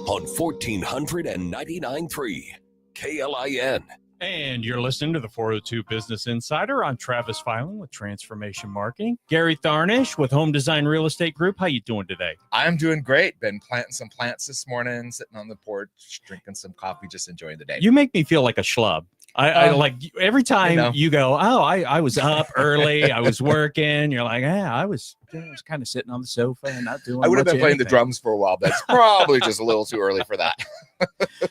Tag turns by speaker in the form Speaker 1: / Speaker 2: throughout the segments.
Speaker 1: on 1499.3 KLIN.
Speaker 2: And you're listening to the 402 Business Insider on Travis Filing with Transformation Marketing. Gary Tharnish with Home Design Real Estate Group. How you doing today?
Speaker 3: I'm doing great. Been planting some plants this morning, sitting on the porch, drinking some coffee, just enjoying the day.
Speaker 2: You make me feel like a schlub. I like every time you go, I was up early, I was working. You're like, I was kind of sitting on the sofa and not doing.
Speaker 3: I would have been playing
Speaker 2: anything.
Speaker 3: the drums for a while, but it's probably just a little too early for that.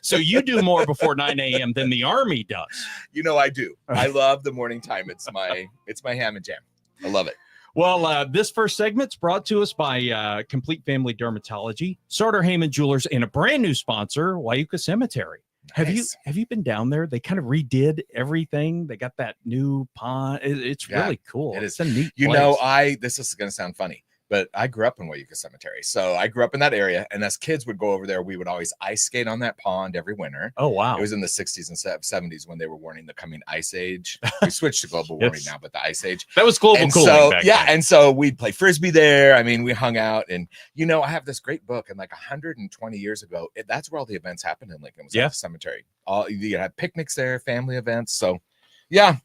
Speaker 2: So you do more before 9 a.m. than the Army does.
Speaker 3: You know, I do. I love the morning time. It's my ham and jam. I love it.
Speaker 2: Well, this first segment's brought to us by Complete Family Dermatology, Sartor Heyman Jewelers, and a brand new sponsor, Wyuka Cemetery.
Speaker 3: Nice.
Speaker 2: Have you been down there? They kind of redid everything. They got that new pond. It's really cool.
Speaker 3: It is.
Speaker 2: It's a neat
Speaker 3: You
Speaker 2: place.
Speaker 3: know, this is going to sound funny, but I grew up in Wyuka Cemetery. So I grew up in that area. And as kids would go over there, we would always ice skate on that pond every winter.
Speaker 2: Oh, wow.
Speaker 3: It was in the 60s and 70s when they were warning the coming ice age. We switched to global warming now, but the ice age.
Speaker 2: That was global
Speaker 3: and
Speaker 2: cooling.
Speaker 3: So,
Speaker 2: back
Speaker 3: yeah.
Speaker 2: then.
Speaker 3: And so we'd play Frisbee there. I mean, we hung out. And, you know, I have this great book. And like 120 years ago, that's where all the events happened in Lincoln, was at the cemetery. You had picnics there, family events. So, yeah.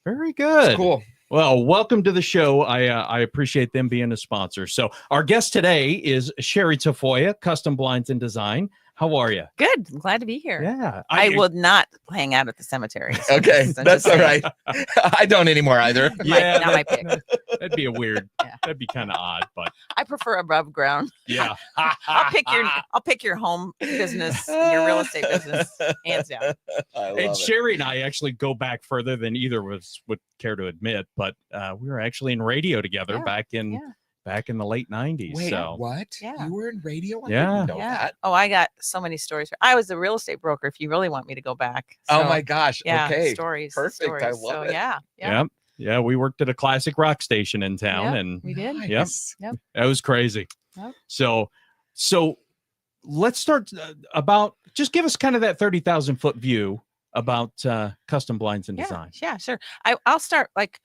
Speaker 2: Very good.
Speaker 3: It's cool.
Speaker 2: Well, welcome to the show. I appreciate them being a sponsor. So our guest today is Sherri Tafoya, Custom Blinds and Design. How are you?
Speaker 4: Good. I'm glad to be here.
Speaker 2: Yeah.
Speaker 4: I would not hang out at the cemetery. So
Speaker 3: Okay. That's all right. I don't anymore either.
Speaker 2: Yeah.
Speaker 4: Not my pick.
Speaker 2: That'd be a weird,
Speaker 4: Yeah.
Speaker 2: that'd be kind of odd, but
Speaker 4: I prefer above ground.
Speaker 2: yeah.
Speaker 4: I'll pick your home business, your real estate business, hands down.
Speaker 3: I love
Speaker 2: And
Speaker 3: it.
Speaker 2: Sherri and I actually go back further than either of us would care to admit, but we were actually in radio together
Speaker 4: Yeah,
Speaker 2: back in the late 90s.
Speaker 3: Wait,
Speaker 2: so
Speaker 3: what?
Speaker 4: Yeah.
Speaker 3: You were in radio? I
Speaker 2: Yeah.
Speaker 3: didn't know
Speaker 4: Yeah.
Speaker 3: that.
Speaker 4: Oh, I got so many stories. I was a real estate broker. If you really want me to go back.
Speaker 3: Oh
Speaker 4: So,
Speaker 3: my gosh.
Speaker 4: Yeah.
Speaker 3: Okay.
Speaker 4: Stories.
Speaker 3: Perfect. I
Speaker 4: stories.
Speaker 3: love
Speaker 4: so,
Speaker 3: it.
Speaker 4: Yeah.
Speaker 2: Yep. Yeah, we worked at a classic rock station in town,
Speaker 4: Yeah,
Speaker 2: and
Speaker 4: we did.
Speaker 3: Nice.
Speaker 2: that was crazy.
Speaker 4: Yep.
Speaker 2: So let's start about, just give us kind of that 30,000 foot view about custom blinds and design.
Speaker 4: Yeah, sure. I'll start back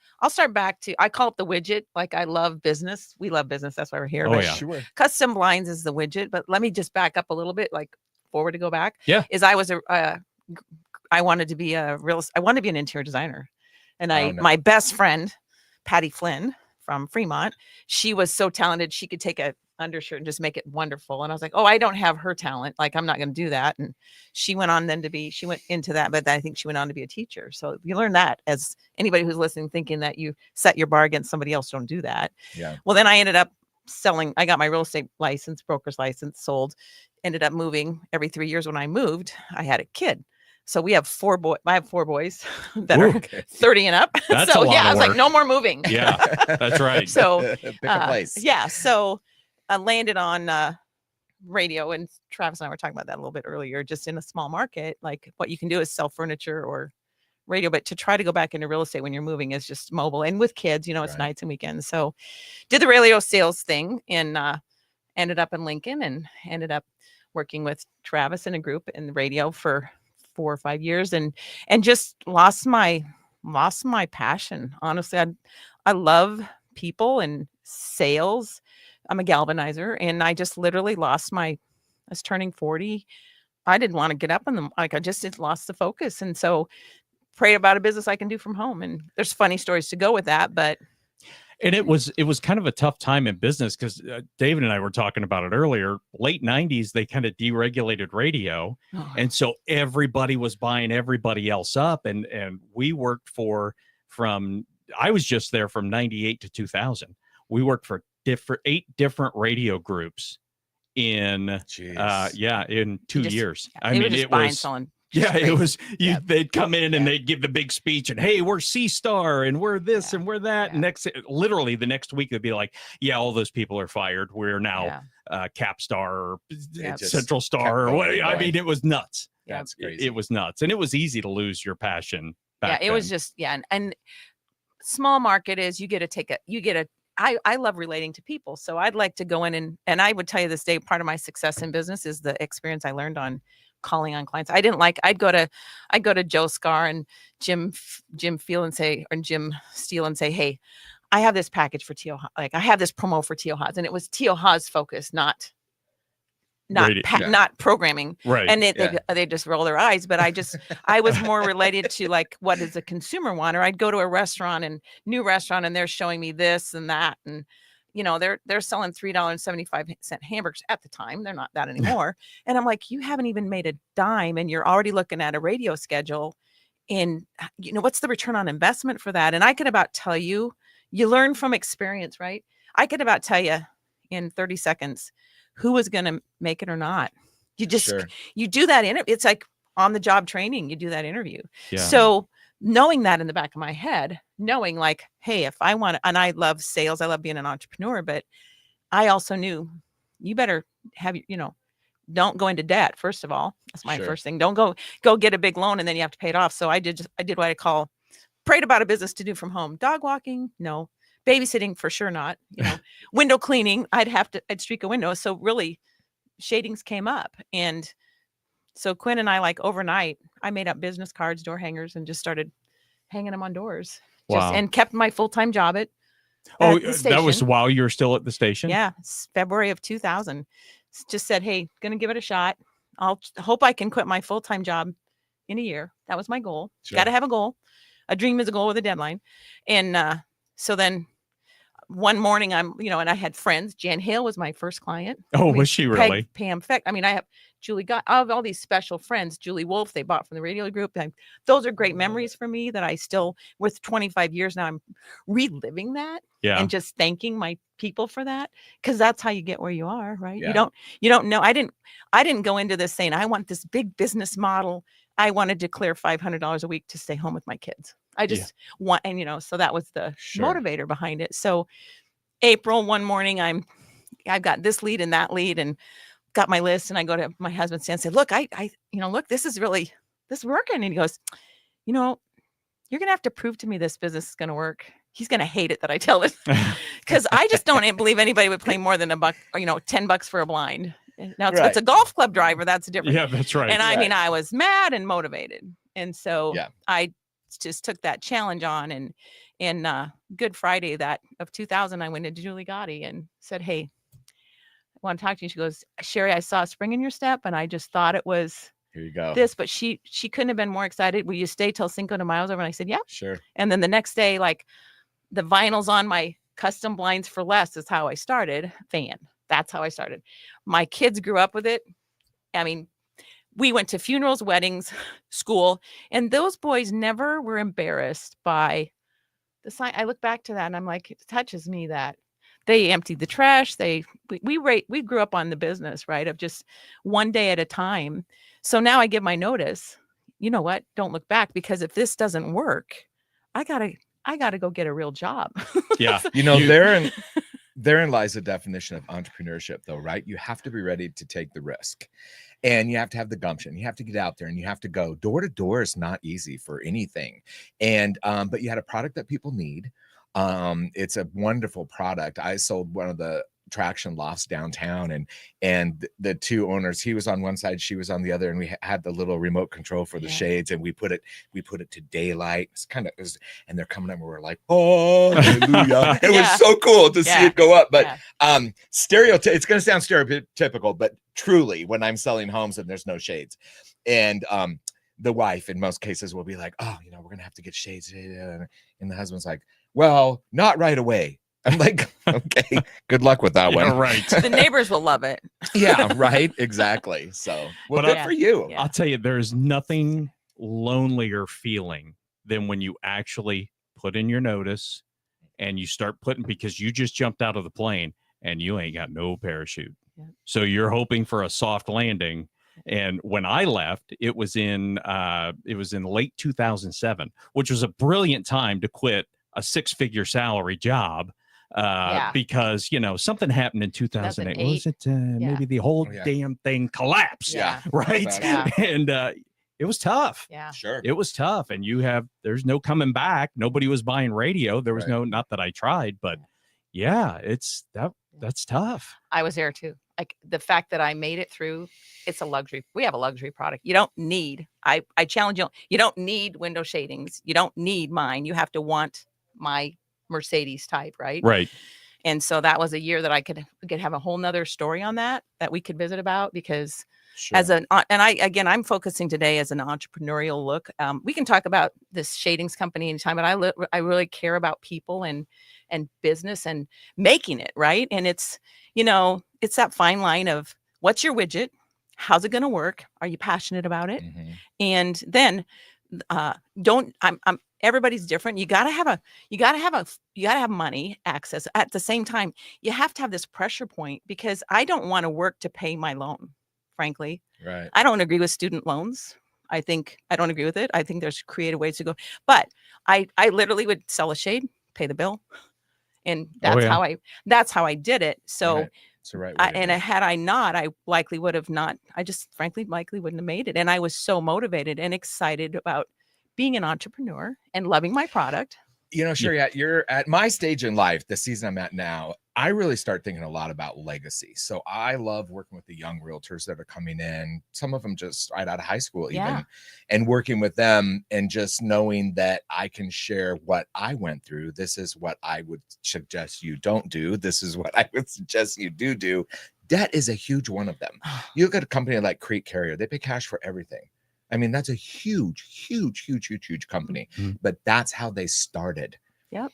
Speaker 4: to, I call it the widget. Like, I love business. We love business. That's why we're here.
Speaker 2: Oh,
Speaker 4: but
Speaker 2: yeah.
Speaker 3: Sure.
Speaker 4: Custom blinds is the widget, but let me just back up a little bit, like forward to go back.
Speaker 2: Yeah.
Speaker 4: Is I wanted to be I wanted to be an interior designer. And my best friend, Patty Flynn from Fremont, she was so talented. She could take a undershirt and just make it wonderful. And I was like, oh, I don't have her talent. Like, I'm not going to do that. And she went on then she went into that, but I think she went on to be a teacher. So you learn that, as anybody who's listening, thinking that you set your bar against somebody else, don't do that.
Speaker 3: Yeah.
Speaker 4: Well, then I ended up I got my real estate license, broker's license, sold, ended up moving. Every 3 years when I moved, I had a kid. So we have I have 4 boys that
Speaker 2: Ooh,
Speaker 4: are 30 and up.
Speaker 2: That's
Speaker 4: so
Speaker 2: a lot
Speaker 4: yeah,
Speaker 2: of
Speaker 4: I was
Speaker 2: work.
Speaker 4: like, no more moving.
Speaker 2: Yeah, that's right.
Speaker 4: So
Speaker 3: Pick a place.
Speaker 4: yeah. So I landed on radio, and Travis and I were talking about that a little bit earlier, just in a small market. Like, what you can do is sell furniture or radio, but to try to go back into real estate when you're moving is just mobile. And with kids, it's
Speaker 3: Right.
Speaker 4: nights and weekends. So did the radio sales thing, and ended up in Lincoln, and ended up working with Travis in a group in the radio for 4 or 5 years, and just lost my passion. Honestly, I love people and sales. I'm a galvanizer, and I just literally I was turning 40. I didn't want to get up I just lost the focus. And so prayed about a business I can do from home. And there's funny stories to go with that, but.
Speaker 2: And it was kind of a tough time in business, because David and I were talking about it earlier. Late 90s, they kind of deregulated radio.
Speaker 4: Oh.
Speaker 2: And so everybody was buying everybody else up. And we worked I was just there from 98 to 2000. We worked for 8 different radio groups in, in 2 years.
Speaker 4: Yeah,
Speaker 2: I mean, it was.
Speaker 4: selling.
Speaker 2: Yeah, it was.
Speaker 4: Yeah.
Speaker 2: They'd come in and they'd give the big speech, and hey, we're C-Star, and we're this, and we're that.
Speaker 4: Yeah.
Speaker 2: And literally the next week, they'd be like, "Yeah, all those people are fired. We're now Capstar or Central Star or what." I mean, it was nuts.
Speaker 3: That's crazy.
Speaker 2: It was nuts, and it was easy to lose your passion. Back
Speaker 4: It was
Speaker 2: then.
Speaker 4: just and small market is I love relating to people, so I'd like to go in and I would tell you this day, part of my success in business is the experience I learned on calling on clients. I'd go to Joe Scar and Jim Steele and say, hey, I have this package for Teo, like I have this promo for Teo Haas, and it was Teo Haas focused, not not programming.
Speaker 2: Right.
Speaker 4: And they just roll their eyes. But I was more related to like, what does a consumer want? Or I'd go to a restaurant and they're showing me this and that. And, they're selling $3.75 hamburgers at the time. They're not that anymore. And I'm like, you haven't even made a dime and you're already looking at a radio schedule. And, what's the return on investment for that? And I could about tell you, you learn from experience, right? I could about tell you in 30 seconds who was going to make it or not. You just, you do that interview. It's like on the job training, you do that interview. Yeah. So knowing that in the back of my head, knowing like, hey, if I want to, and I love sales, I love being an entrepreneur, but I also knew you better have, don't go into debt. First of all, that's my first thing. Don't go get a big loan and then you have to pay it off. So I did what I call prayed about a business to do from home. Dog walking, no. Babysitting, for sure not. Window cleaning, I'd streak a window. So really, shadings came up. And so Quinn and I, like overnight, I made up business cards, door hangers, and just started hanging them on doors.
Speaker 2: Wow.
Speaker 4: And kept my full-time job at the station.
Speaker 2: That was while you were still at the station?
Speaker 4: Yeah. It's February of 2000. Just said, hey, going to give it a shot. I'll hope I can quit my full-time job in a year. That was my goal. Got to have a goal. A dream is a goal with a deadline. And so then one morning and I had friends. Jan Hale was my first client.
Speaker 2: Oh, was she really?
Speaker 4: Pam Feck. I have Julie I have all these special friends. Julie Wolf, they bought from the radio group. Those are great memories for me that I still, with 25 years now, I'm reliving that. Yeah. And just thanking my people for that. Cause that's how you get where you are, right? Yeah. You don't know. I didn't go into this saying, I want this big business model. I wanted to clear $500 a week to stay home with my kids. I just want, and so that was the motivator behind it. So April, one morning, I've got this lead and that lead and got my list. And I go to my husband and say, look, look, this is working. And he goes, you're going to have to prove to me this business is going to work. He's going to hate it that I tell it because I just don't believe anybody would pay more than $1 or, $10 for a blind. Now it's a golf club driver. That's different.
Speaker 2: Yeah, that's right.
Speaker 4: And I was mad and motivated. And so I just took that challenge on and Good Friday of 2000, I went to Julie Gotti and said, hey, I want to talk to you. She goes, Sherri, I saw a spring in your step and I just thought it was
Speaker 3: here you go.
Speaker 4: This, but she couldn't have been more excited. Will you stay till Cinco de Mayo's over? And I said, yeah.
Speaker 3: Sure.
Speaker 4: And then the next day, like the vinyls on my custom blinds for less is how I started. That's how I started. My kids grew up with it. We went to funerals, weddings, school, and those boys never were embarrassed by the sign. I look back to that and I'm like, it touches me that they emptied the trash. We grew up on the business, right? Of just one day at a time. So now I give my notice, you know what? Don't look back, because if this doesn't work, I gotta go get a real job.
Speaker 2: Yeah.
Speaker 3: Therein lies the definition of entrepreneurship, though, right? You have to be ready to take the risk, and you have to have the gumption. You have to get out there and you have to go. Door to door is not easy for anything. And, but you had a product that people need. It's a wonderful product. I sold one of the traction lofts downtown, and the two owners, he was on one side, she was on the other, and we had the little remote control for the shades, and we put it to daylight. It's and they're coming up and we're like, oh, hallelujah. It was so cool to see it go up. But it's going to sound stereotypical, but truly, when I'm selling homes and there's no shades, and the wife in most cases will be like, oh, we're going to have to get shades, and the husband's like, well, not right away. I'm like, okay, good luck with that one.
Speaker 2: Right.
Speaker 4: The neighbors will love it.
Speaker 3: Yeah, right. Exactly. So, well, good for you.
Speaker 2: Yeah. I'll tell you, there's nothing lonelier feeling than when you actually put in your notice and you start putting, because you just jumped out of the plane and you ain't got no parachute. Yeah. So you're hoping for a soft landing. And when I left, it was in late 2007, which was a brilliant time to quit a 6-figure salary job. Because something happened in 2008. Was it maybe the whole damn thing collapsed?
Speaker 3: Yeah,
Speaker 2: right.
Speaker 3: Yeah.
Speaker 2: And it was tough.
Speaker 4: Yeah,
Speaker 2: sure, it was tough. And there's no coming back. Nobody was buying radio. There was not that I tried, but that's tough.
Speaker 4: I was there too. Like the fact that I made it through. It's a luxury. We have a luxury product. You don't need. I challenge you. You don't need window shadings. You don't need mine. You have to want my Mercedes type, right?
Speaker 2: Right.
Speaker 4: And so that was a year that I could have a whole nother story on that we could visit about, because
Speaker 3: Sure.
Speaker 4: I'm focusing today as an entrepreneurial look. We can talk about this shadings company anytime, but I really care about people and business and making it right. And it's, it's that fine line of what's your widget, how's it going to work, are you passionate about it,
Speaker 3: Mhm.
Speaker 4: and then don't I'm everybody's different. You got to have money access. At the same time, you have to have this pressure point, because I don't want to work to pay my loan. Frankly,
Speaker 3: Right.
Speaker 4: I don't agree with student loans. I don't agree with it. I think there's creative ways to go. But I literally would sell a shade, pay the bill, and
Speaker 2: Oh, yeah.
Speaker 4: that's how I did it. So
Speaker 3: Right. It's the right way to do it.
Speaker 4: had I not, I likely would have not. I just frankly likely wouldn't have made it. And I was so motivated and excited about being an entrepreneur and loving my product.
Speaker 3: Sherri, you're at my stage in life, the season I'm at now, I really start thinking a lot about legacy. So I love working with the young realtors that are coming in, some of them just right out of high school, even,
Speaker 4: Yeah.
Speaker 3: and working with them and just knowing that I can share what I went through. This is what I would suggest you don't do. This is what I would suggest you do. Debt is a huge one of them. You look at a company like Creek Carrier, they pay cash for everything. I mean, that's a huge company,
Speaker 2: Mhm.
Speaker 3: but that's how they started.
Speaker 4: Yep.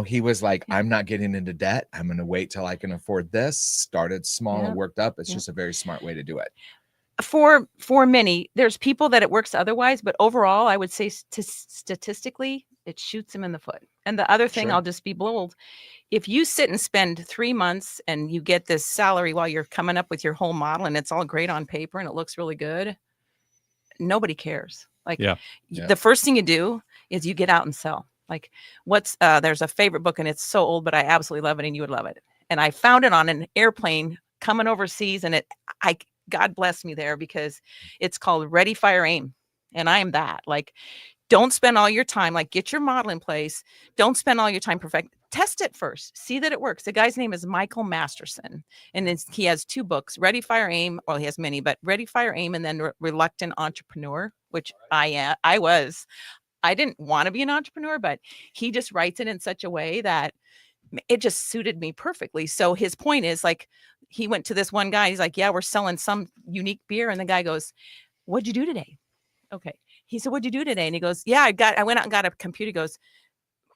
Speaker 3: He was like, I'm not getting into debt. I'm going to wait till I can afford this. Started small and
Speaker 4: Yep.
Speaker 3: worked up. It's
Speaker 4: Yep.
Speaker 3: just a very smart way to do it.
Speaker 4: For many, there's people that it works otherwise, but overall, I would say statistically, it shoots them in the foot. And the other thing,
Speaker 3: Sure.
Speaker 4: I'll just be bold. If you sit and spend 3 months and you get this salary while you're coming up with your whole model and it's all great on paper and it looks really good, nobody cares. Like,
Speaker 2: Yeah.
Speaker 3: Yeah.
Speaker 4: the first thing you do is you get out and sell. Like, there's a favorite book, and it's so old, but I absolutely love it, and you would love it. And I found it on an airplane coming overseas, and God bless me there, because it's called Ready, Fire, Aim. And I am that. Like, don't spend all your time, like, get your model in place. Don't spend all your time perfect. Test it first. See that it works. The guy's name is Michael Masterson, and he has 2 books, Ready, Fire, Aim. Well, he has many, but Ready, Fire, Aim, and then Reluctant Entrepreneur, which I was. I didn't want to be an entrepreneur, but he just writes it in such a way that it just suited me perfectly. So his point is, like, he went to this one guy. He's like, yeah, we're selling some unique beer. And the guy goes, what'd you do today? Okay. He said, what'd you do today? And he goes, yeah, I went out and got a computer. He goes,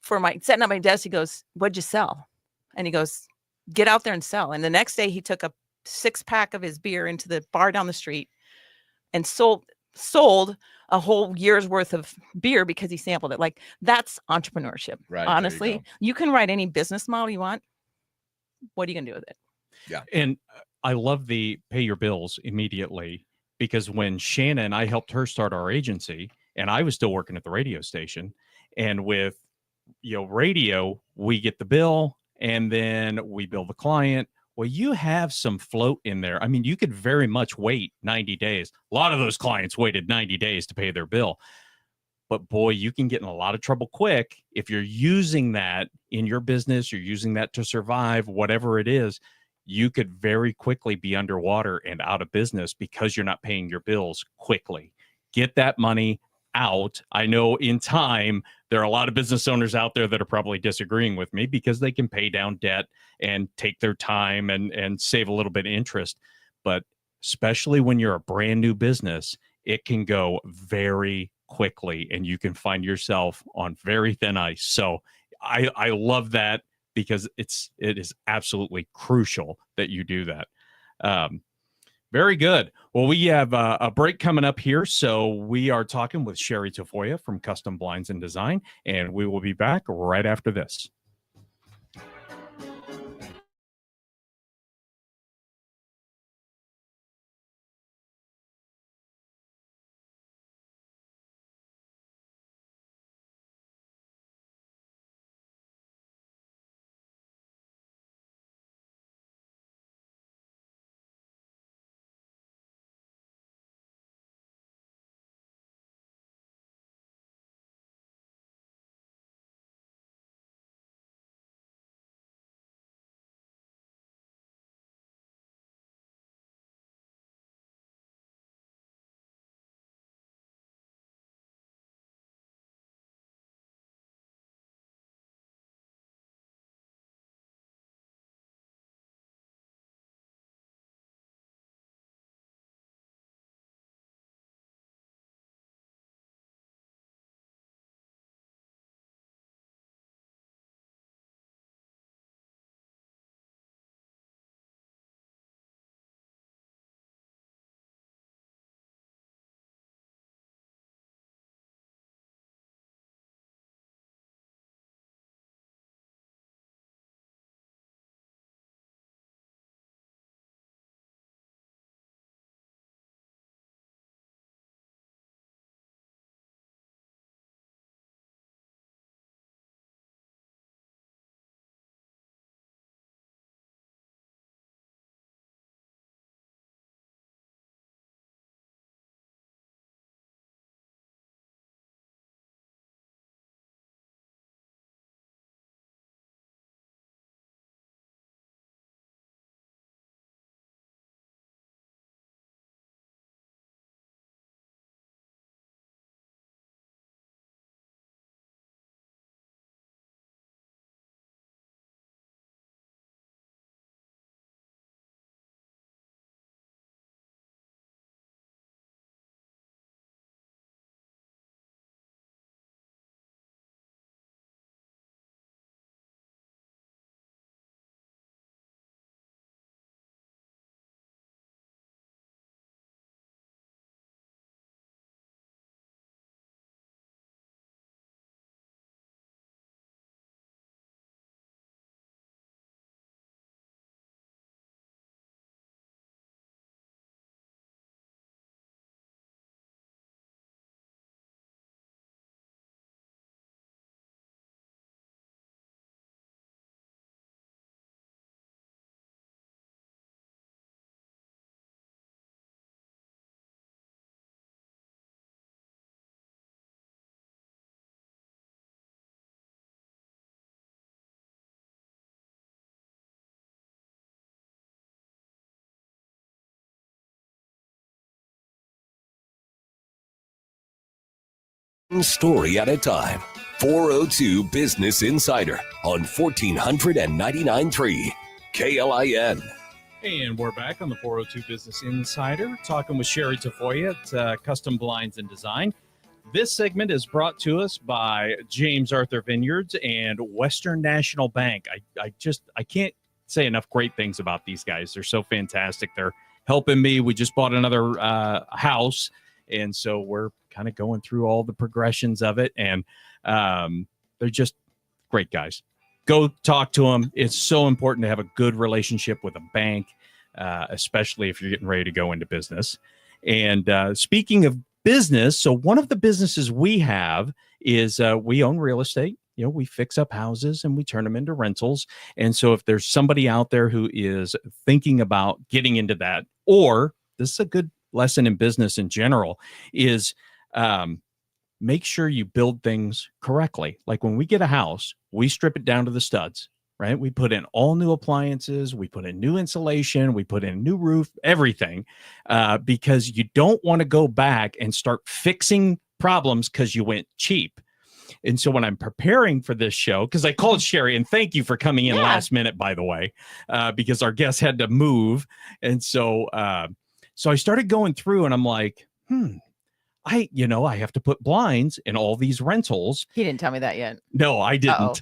Speaker 4: setting up my desk. He goes, what'd you sell? And he goes, get out there and sell. And the next day he took a 6-pack of his beer into the bar down the street and sold a whole year's worth of beer because he sampled it. Like, that's entrepreneurship.
Speaker 3: Right.
Speaker 4: Honestly, you can write any business model you want. What are you going to do with it?
Speaker 3: Yeah.
Speaker 2: And I love the pay your bills immediately, because when Shannon, I helped her start our agency, and I was still working at the radio station, and with radio, we get the bill and then we bill the client. Well, you have some float in there. I mean, you could very much wait 90 days. A lot of those clients waited 90 days to pay their bill. But boy, you can get in a lot of trouble quick if you're using that in your business, you're using that to survive, whatever it is. You could very quickly be underwater and out of business because you're not paying your bills quickly. Get that money out. I know in time, there are a lot of business owners out there that are probably disagreeing with me because they can pay down debt and take their time and save a little bit of interest. But especially when you're a brand new business, it can go very quickly and you can find yourself on very thin ice. So I love that, because it is absolutely crucial that you do that. Very good. Well, we have a break coming up here. So we are talking with Sherri Tafoya from Custom Blinds and Design, and we will be back right after this.
Speaker 1: story at a time. 402 Business Insider on 1499.3 KLIN.
Speaker 2: And we're back on the 402 Business Insider, talking with Sherri Tafoya at Custom Blinds and Design. This segment is brought to us by James Arthur Vineyards and Western National Bank. I can't say enough great things about these guys. They're so fantastic. They're helping me. We just bought another house, and so we're kind of going through all the progressions of it, and they're just great guys. Go talk to them. It's so important to have a good relationship with a bank, especially if you're getting ready to go into business. And speaking of business, so one of the businesses we have is we own real estate. You know, we fix up houses and we turn them into rentals. And so if there's somebody out there who is thinking about getting into that, or this is a good lesson in business in general, is make sure you build things correctly. Like when we get a house, we strip it down to the studs, right? We put in all new appliances, we put in new insulation, we put in a new roof, everything, because you don't want to go back and start fixing problems because you went cheap. And so when I'm preparing for this show, because I called Sherri, and thank you for coming in last minute, by the way, because our guest had to move. And so so I started going through and I'm like, I have to put blinds in all these rentals.
Speaker 4: He didn't tell me that yet.
Speaker 2: No, I didn't.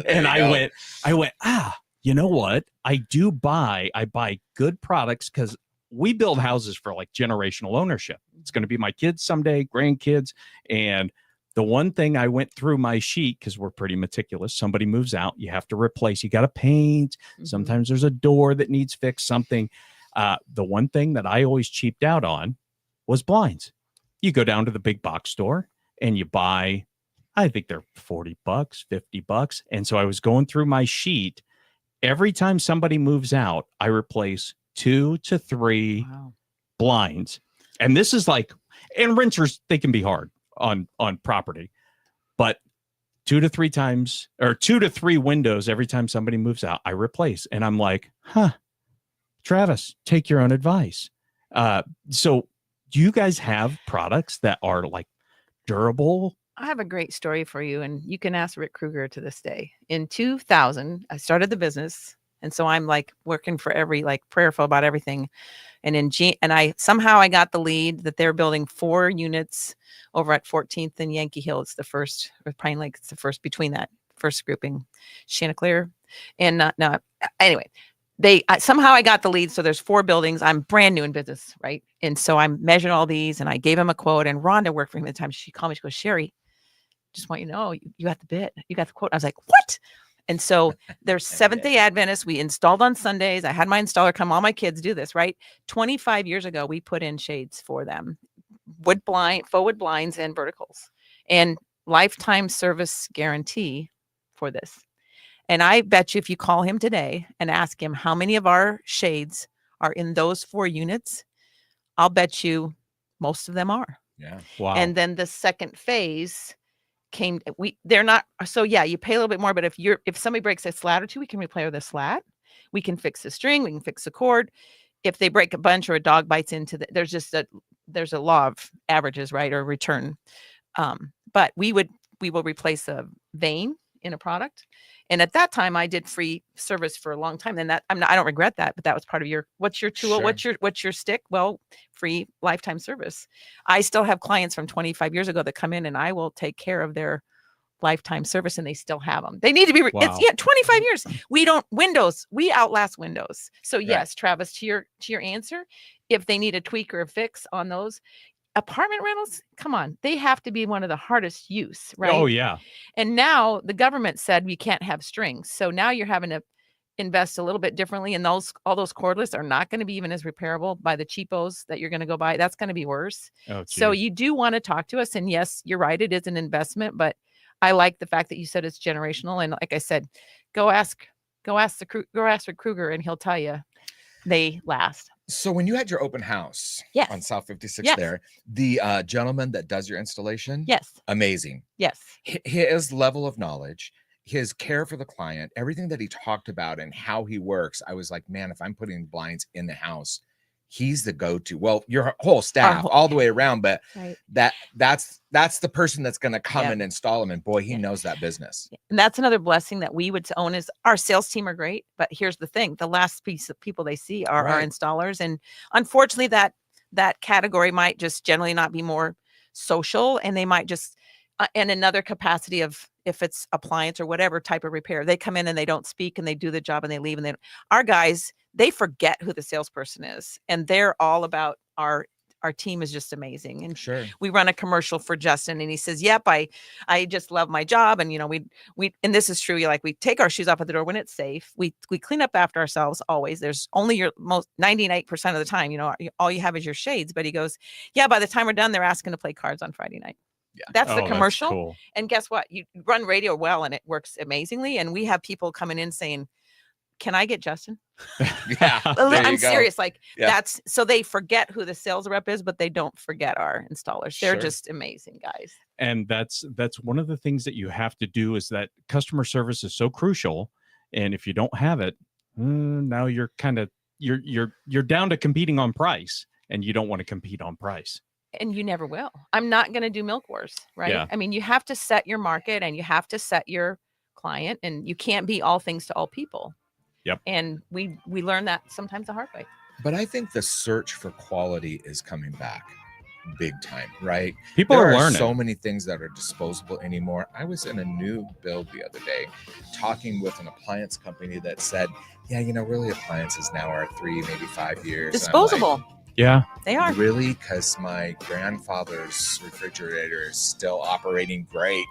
Speaker 2: and I went, you know what? I buy good products because we build houses for like generational ownership. It's going to be my kids someday, grandkids. And the one thing I went through my sheet, because we're pretty meticulous, somebody moves out, you have to replace, you got to paint. Mm-hmm. Sometimes there's a door that needs fixed, something. The one thing that I always cheaped out on was blinds. You go down to the big box store and you buy, I think they're $40, $50. And so I was going through my sheet. Every time somebody moves out, I replace 2 to 3 blinds. And this is like, and renters, they can be hard on property, but 2 to 3 times, or 2 to 3 windows every time somebody moves out, I replace. And I'm like, Travis, take your own advice. So do you guys have products that are like durable?
Speaker 4: I have a great story for you, and you can ask Rick Kruger to this day. In 2000, I started the business, and so I'm like working for prayerful about everything. And I got the lead that they're building 4 units over at 14th and Yankee Hill. It's the first, or Pine Lake. It's the first between that first grouping, Chanticleer, and anyway. Somehow I got the lead. So there's 4 buildings. I'm brand new in business, right? And so I'm measuring all these, and I gave him a quote. And Rhonda worked for him at the time. She called me. She goes, Sherri, just want you to know, you got the bid. You got the quote. I was like, what? And so there's Seventh-day Adventists. We installed on Sundays. I had my installer come. All my kids do this, right? 25 years ago, we put in shades for them, faux wood blinds, and verticals, and lifetime service guarantee for this. And I bet you if you call him today and ask him how many of our shades are in those 4 units, I'll bet you most of them are.
Speaker 3: Yeah.
Speaker 2: Wow.
Speaker 4: And then the second phase they're not, so yeah, you pay a little bit more, but if somebody breaks a slat or 2, we can repair the slat. We can fix the string. We can fix the cord. If they break a bunch or a dog bites into there's a law of averages, right? Or return. But we will replace a vein in a product. And at that time I did free service for a long time. And I don't regret that, but that was part of what's your tool? Sure. What's your stick? Well, free lifetime service. I still have clients from 25 years ago that come in, and I will take care of their lifetime service, and they still have them. They need to be, 25 years. We outlast Windows. So yes, Travis, to your answer, if they need a tweak or a fix on those, apartment rentals, come on, they have to be one of the hardest use, right?
Speaker 2: Oh yeah.
Speaker 4: And now the government said we can't have strings. So now you're having to invest a little bit differently, and all those cordless are not going to be even as repairable by the cheapos that you're going to go buy. That's going to be worse. So you do want to talk to us, and yes, you're right, it is an investment, but I like the fact that you said it's generational. And like I said, go ask Rick Kruger, and he'll tell you they last.
Speaker 3: So when you had your open house on South 56 there, the gentleman that does your installation, amazing.
Speaker 4: Yes.
Speaker 3: His level of knowledge, his care for the client, everything that he talked about and how he works, I was like, man, if I'm putting blinds in the house, he's the go-to. Well, your whole staff,
Speaker 4: whole-
Speaker 3: all the way around, but
Speaker 4: Right.
Speaker 3: that's the person that's going to come
Speaker 4: Yep.
Speaker 3: and install them. And boy, he
Speaker 4: Yeah.
Speaker 3: knows that business.
Speaker 4: And that's another blessing that we would own is our sales team are great. But here's the thing, the last piece of people they see are our
Speaker 3: Right.
Speaker 4: installers. And unfortunately that category might just generally not be more social, and they might just in another capacity of if it's appliance or whatever type of repair, they come in and they don't speak and they do the job and they leave. And then our guys, they forget who the salesperson is, and they're all about our team is just amazing. And
Speaker 3: Sure.
Speaker 4: we run a commercial for Justin, and he says, yep, I just love my job. And we and this is true, like we take our shoes off at the door when it's safe. We clean up after ourselves always. There's only your most 98% of the time, all you have is your shades. But he goes, yeah, by the time we're done, they're asking to play cards on Friday night.
Speaker 3: Yeah.
Speaker 4: That's the
Speaker 2: Oh,
Speaker 4: commercial.
Speaker 2: cool.
Speaker 4: And guess what? You run radio well and it works amazingly. And we have people coming in saying, can I get Justin?
Speaker 3: Yeah. There
Speaker 4: I'm
Speaker 3: you go.
Speaker 4: serious. Like
Speaker 3: Yeah.
Speaker 4: that's so they forget who the sales rep is, but they don't forget our installers. They're
Speaker 3: Sure.
Speaker 4: just amazing guys.
Speaker 2: And that's one of the things that you have to do is that customer service is so crucial. And if you don't have it, now you're kind of you're down to competing on price, and you don't want to compete on price.
Speaker 4: And you never will. I'm not going to do milk wars, right?
Speaker 2: Yeah.
Speaker 4: I mean, you have to set your market and you have to set your client, and you can't be all things to all people.
Speaker 2: Yep.
Speaker 4: And we learn that sometimes the hard way.
Speaker 3: But I think the search for quality is coming back big time, right?
Speaker 2: People
Speaker 3: There
Speaker 2: are
Speaker 3: are
Speaker 2: learning.
Speaker 3: so many things that are disposable anymore. I was in a new build the other day talking with an appliance company that said, yeah, really appliances now are 3, maybe 5 years. And I'm like,
Speaker 4: Disposable.
Speaker 2: Yeah.
Speaker 4: They are.
Speaker 3: really? Because my grandfather's refrigerator is still operating great,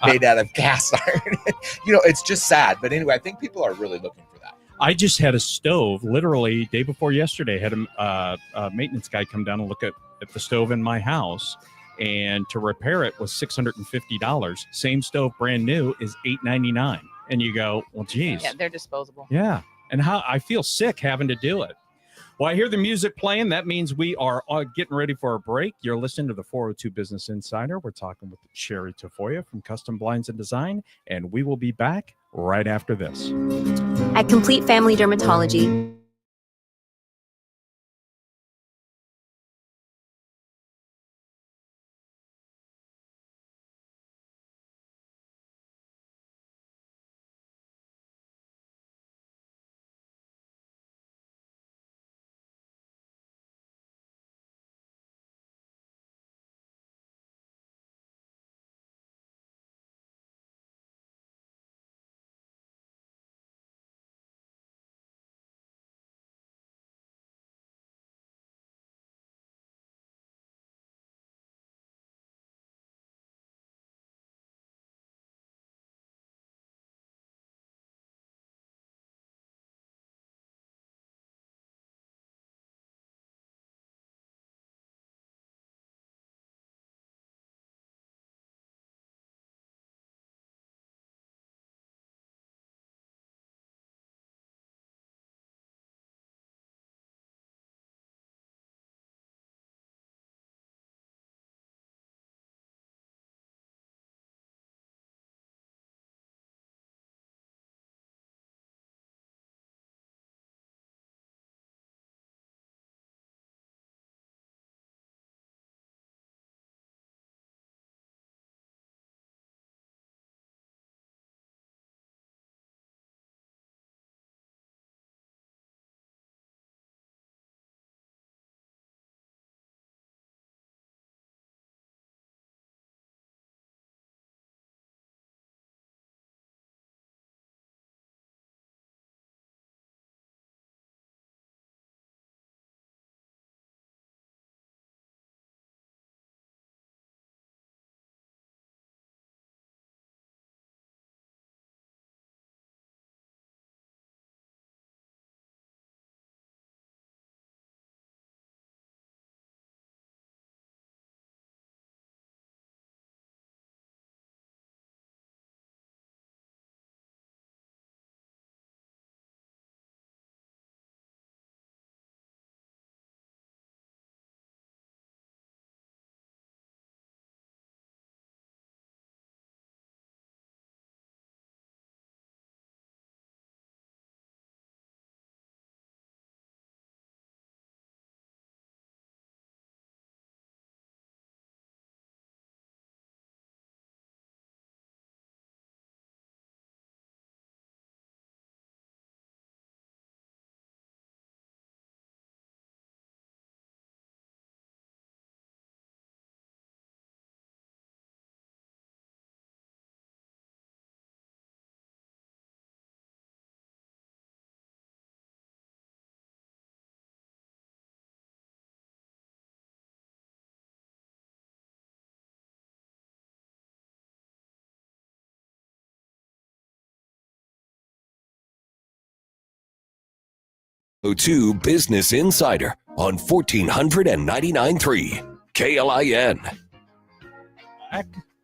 Speaker 3: made out of cast iron. It's just sad. But anyway, I think people are really looking for that.
Speaker 2: I just had a stove literally day before yesterday. Had a maintenance guy come down and look at the stove in my house, and to repair it was $650. Same stove, brand new, is $899. And you go, well, geez.
Speaker 4: Yeah, they're disposable.
Speaker 2: Yeah. And how I feel sick having to do it. Well, I hear the music playing. That means we are getting ready for a break. You're listening to the 402 Business Insider. We're talking with Sherri Tafoya from Custom Blinds and Design, and we will be back right after this.
Speaker 5: At Complete Family Dermatology,
Speaker 1: 402 Business Insider on 1499.3 KLIN.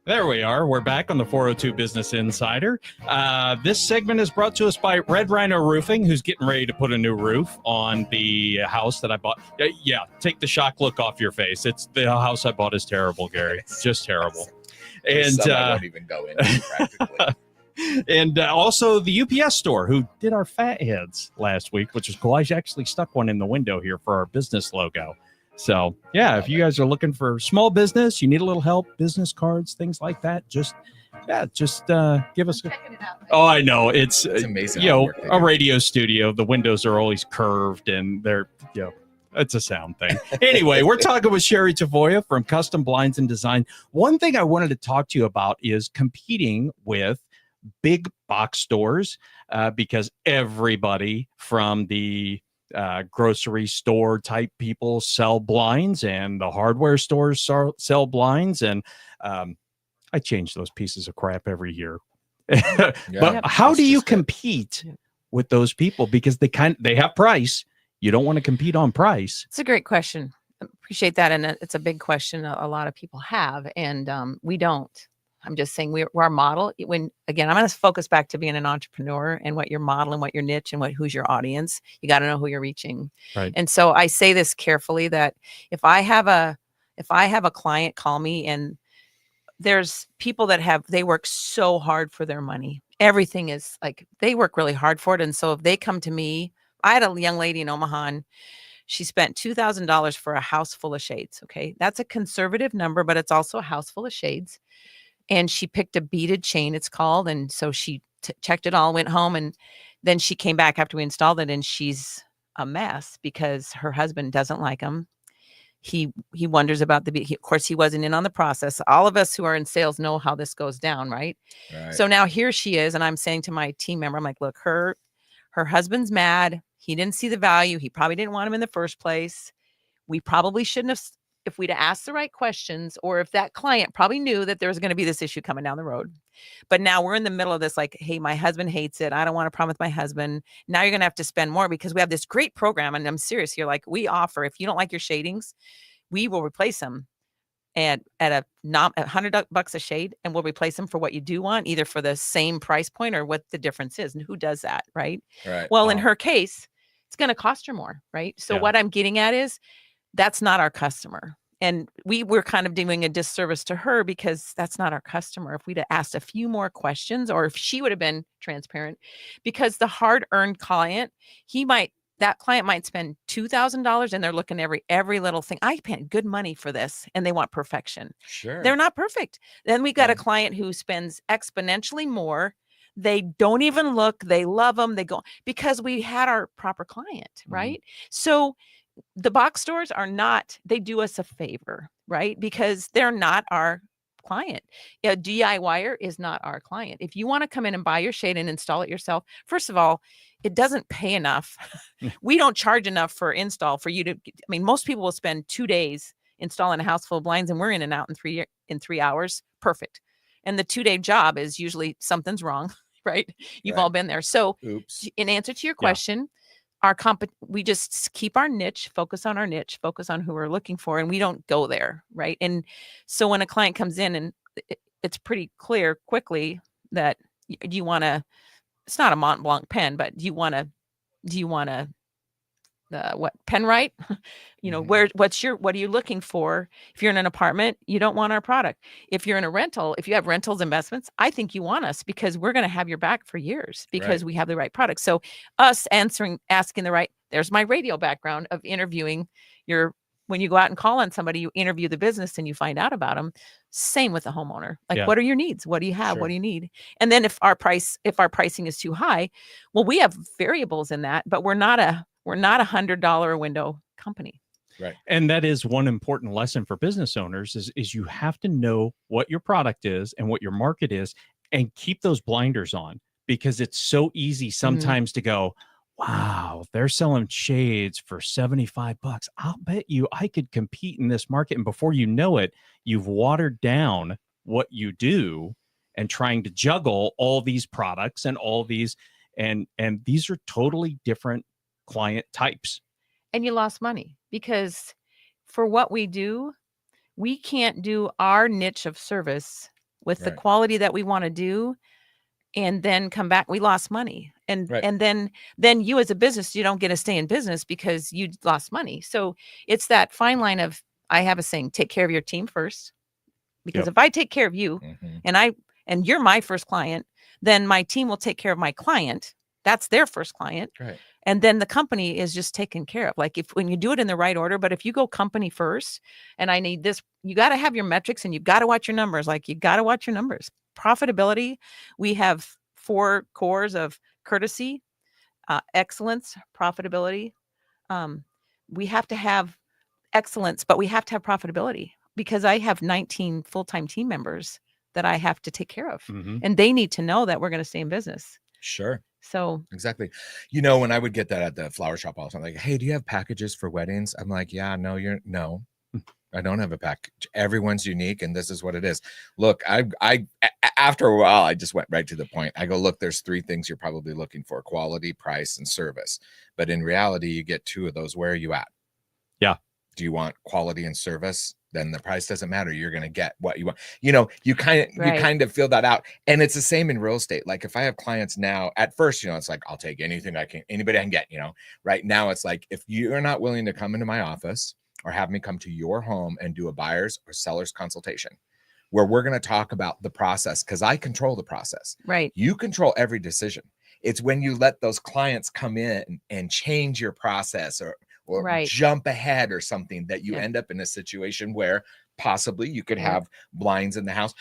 Speaker 2: There we are. We're back on the 402 Business Insider. This segment is brought to us by Red Rhino Roofing, who's getting ready to put a new roof on the house that I bought. Yeah, take the shock look off your face. It's the house I bought is terrible, Gary. Just terrible.
Speaker 3: And I won't even go into practically.
Speaker 2: And also the UPS store, who did our fat heads last week, which is cool. I actually stuck one in the window here for our business logo. So, yeah, if you guys are looking for small business, you need a little help, business cards, things like that, just give us Oh, I know. It's
Speaker 3: amazing.
Speaker 2: A radio studio. The windows are always curved and they're, it's a sound thing. Anyway, we're talking with Sherri Tafoya from Custom Blinds and Design. One thing I wanted to talk to you about is competing with big box stores, because everybody from the grocery store type people sell blinds, and the hardware stores sell blinds, and I change those pieces of crap every year. But how do you compete with those people? Because they have price. You don't want to compete on price.
Speaker 4: It's a great question. Appreciate that, and it's a big question a lot of people have, and we don't. I'm just saying we're our model. I'm going to focus back to being an entrepreneur and what your model and what your niche and who's your audience. You got to know who you're reaching.
Speaker 2: Right.
Speaker 4: And so I say this carefully, that if I have a client call me, and there's people that they work so hard for their money. Everything is like, they work really hard for it. And so if they come to me, I had a young lady in Omaha, and she spent $2,000 for a house full of shades. Okay. That's a conservative number, but it's also a house full of shades. And she picked a beaded chain, it's called. And so she checked it all, went home. And then she came back after we installed it, and she's a mess because her husband doesn't like them. He wonders about of course, he wasn't in on the process. All of us who are in sales know how this goes down, right? So now here she is. And I'm saying to my team member, I'm like, look, her husband's mad. He didn't see the value. He probably didn't want him in the first place. We probably shouldn't have, if we'd asked the right questions, or if that client probably knew that there was going to be this issue coming down the road. But now we're in the middle of this, like, hey, my husband hates it. I don't want a problem with my husband. Now you're going to have to spend more, because we have this great program. And I'm serious here. Like, we offer, if you don't like your shadings, we will replace them at $100 a shade, and we'll replace them for what you do want, either for the same price point or what the difference is. And who does that? Right. Well, in her case, it's going to cost her more. Right. So what I'm getting at is, that's not our customer. And we're kind of doing a disservice to her, because that's not our customer. If we'd have asked a few more questions, or if she would have been transparent, because the hard-earned client, that client might spend $2,000, and they're looking every little thing. I paid good money for this, and they want perfection.
Speaker 3: Sure.
Speaker 4: They're not perfect. Then we got a client who spends exponentially more. They don't even look, they love them. They go, because we had our proper client, right? So the box stores they do us a favor, right? Because they're not our client. A DIYer is not our client. If you want to come in and buy your shade and install it yourself, first of all, it doesn't pay enough. We don't charge enough for install for you to, most people will spend 2 days installing a house full of blinds, and we're in and out in 3 hours. Perfect. And the 2-day job is usually something's wrong, right? You've all been there. So in answer to your question, we just keep our niche, focus on our niche, focus on who we're looking for, and we don't go there, right? And so when a client comes in, and it's pretty clear quickly that you want to, it's not a Mont Blanc pen, but do you want to what pen right? What are you looking for? If you're in an apartment, you don't want our product. If you're in a rental, if you have rentals investments, I think you want us, because we're going to have your back for years, because we have the right product. So us asking the right, there's my radio background of interviewing when you go out and call on somebody, you interview the business and you find out about them. Same with the homeowner. Like, what are your needs? What do you have? What do you need? And then if our pricing is too high, well, we have variables in that, but we're not a $100 a window company.
Speaker 2: Right. And that is one important lesson for business owners is you have to know what your product is and what your market is, and keep those blinders on, because it's so easy sometimes to go, wow, they're selling shades for $75. I'll bet you I could compete in this market. And before you know it, you've watered down what you do, and trying to juggle all these products and all these, and these are totally different client types.
Speaker 4: And you lost money because for what we do, we can't do our niche of service with the
Speaker 3: Right.
Speaker 4: quality that we want to do and then come back. We lost money. And
Speaker 3: Right.
Speaker 4: and then you as a business, you don't get to stay in business because you lost money. So it's that fine line of, I have a saying, take care of your team first. Because
Speaker 2: Yep.
Speaker 4: if I take care of you
Speaker 3: Mhm.
Speaker 4: and you're my first client, then my team will take care of my client. That's their first client.
Speaker 3: Right.
Speaker 4: And then the company is just taken care of. Like, if when you do it in the right order, but if you go company first and I need this, you got to have your metrics and you got to watch your numbers. Like, you got to watch your numbers. Profitability. We have 4 cores of courtesy, excellence, profitability. We have to have excellence, but we have to have profitability because I have 19 full-time team members that I have to take care of.
Speaker 2: Mhm.
Speaker 4: And they need to know that we're going to stay in business.
Speaker 3: Sure.
Speaker 4: So
Speaker 3: Exactly. You know, when I would get that at the flower shop, all the time, like, hey, do you have packages for weddings? I'm like, yeah, no, I don't have a package. Everyone's unique, and this is what it is. Look, after a while, I just went right to the point. I go, look, there's 3 things you're probably looking for: quality, price, and service. But in reality, you get 2 of those. Where are you at?
Speaker 2: Yeah.
Speaker 3: Do you want quality and service? Then the price doesn't matter. You're going to get what you want. You know, you kind of feel that out. And it's the same in real estate. Like, if I have clients now, at first, you know, it's like, I'll take anything anybody I can get, you know. Right now, it's like, if you're not willing to come into my office or have me come to your home and do a buyer's or seller's consultation, where we're going to talk about the process, because I control the process.
Speaker 4: right.
Speaker 3: You control every decision. It's when you let those clients come in and change your process or
Speaker 4: Right.
Speaker 3: jump ahead or something that you
Speaker 4: Yeah.
Speaker 3: end up in a situation where possibly you could
Speaker 4: Yeah.
Speaker 3: have blinds in the house.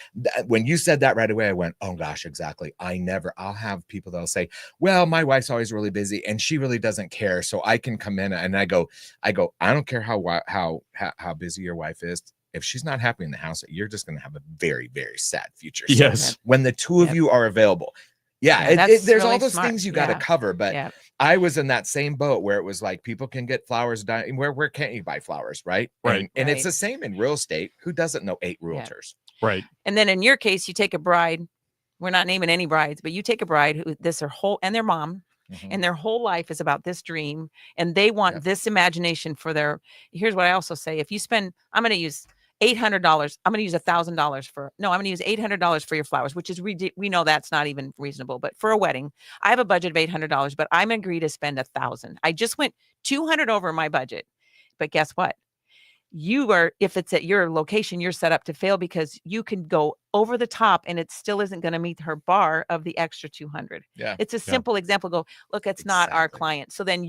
Speaker 3: When you said that right away, I went, oh gosh, exactly. I'll have people that'll say, well, my wife's always really busy and she really doesn't care. So I can come in, and I go, I don't care how busy your wife is. If she's not happy in the house, you're just going to have a very, very sad future. So
Speaker 2: Yes.
Speaker 3: when the 2 of
Speaker 4: Yep.
Speaker 3: you are available,
Speaker 4: Yeah,
Speaker 3: there's
Speaker 4: that's
Speaker 3: all
Speaker 4: really
Speaker 3: those
Speaker 4: smart.
Speaker 3: things you got to
Speaker 4: Yeah.
Speaker 3: cover. But
Speaker 4: Yeah.
Speaker 3: I was in that same boat where it was like, people can get flowers done. Where can't you buy flowers? Right.
Speaker 2: Right.
Speaker 3: And it's
Speaker 4: Right.
Speaker 3: the same in real estate. Who doesn't know 8
Speaker 4: Yeah.
Speaker 3: realtors?
Speaker 2: Right.
Speaker 4: And then in your case, you take a bride. We're not naming any brides, but you take a bride who and their mom,
Speaker 3: Mhm.
Speaker 4: and their whole life is about this dream, and they want
Speaker 3: Yep.
Speaker 4: this imagination for their. Here's what I also say: if you spend, I'm going to use $800. I'm going to use $1,000 for. No, I'm going to use $800 for your flowers, which is we know that's not even reasonable. But for a wedding, I have a budget of $800, but I'm agreed to spend $1,000. I just went $200 over my budget, but guess what? If it's at your location, you're set up to fail because you can go over the top and it still isn't going to meet her bar of the extra 200.
Speaker 3: Yeah.
Speaker 4: It's a simple example. Go, look, it's not our
Speaker 3: Exactly.
Speaker 4: client. So then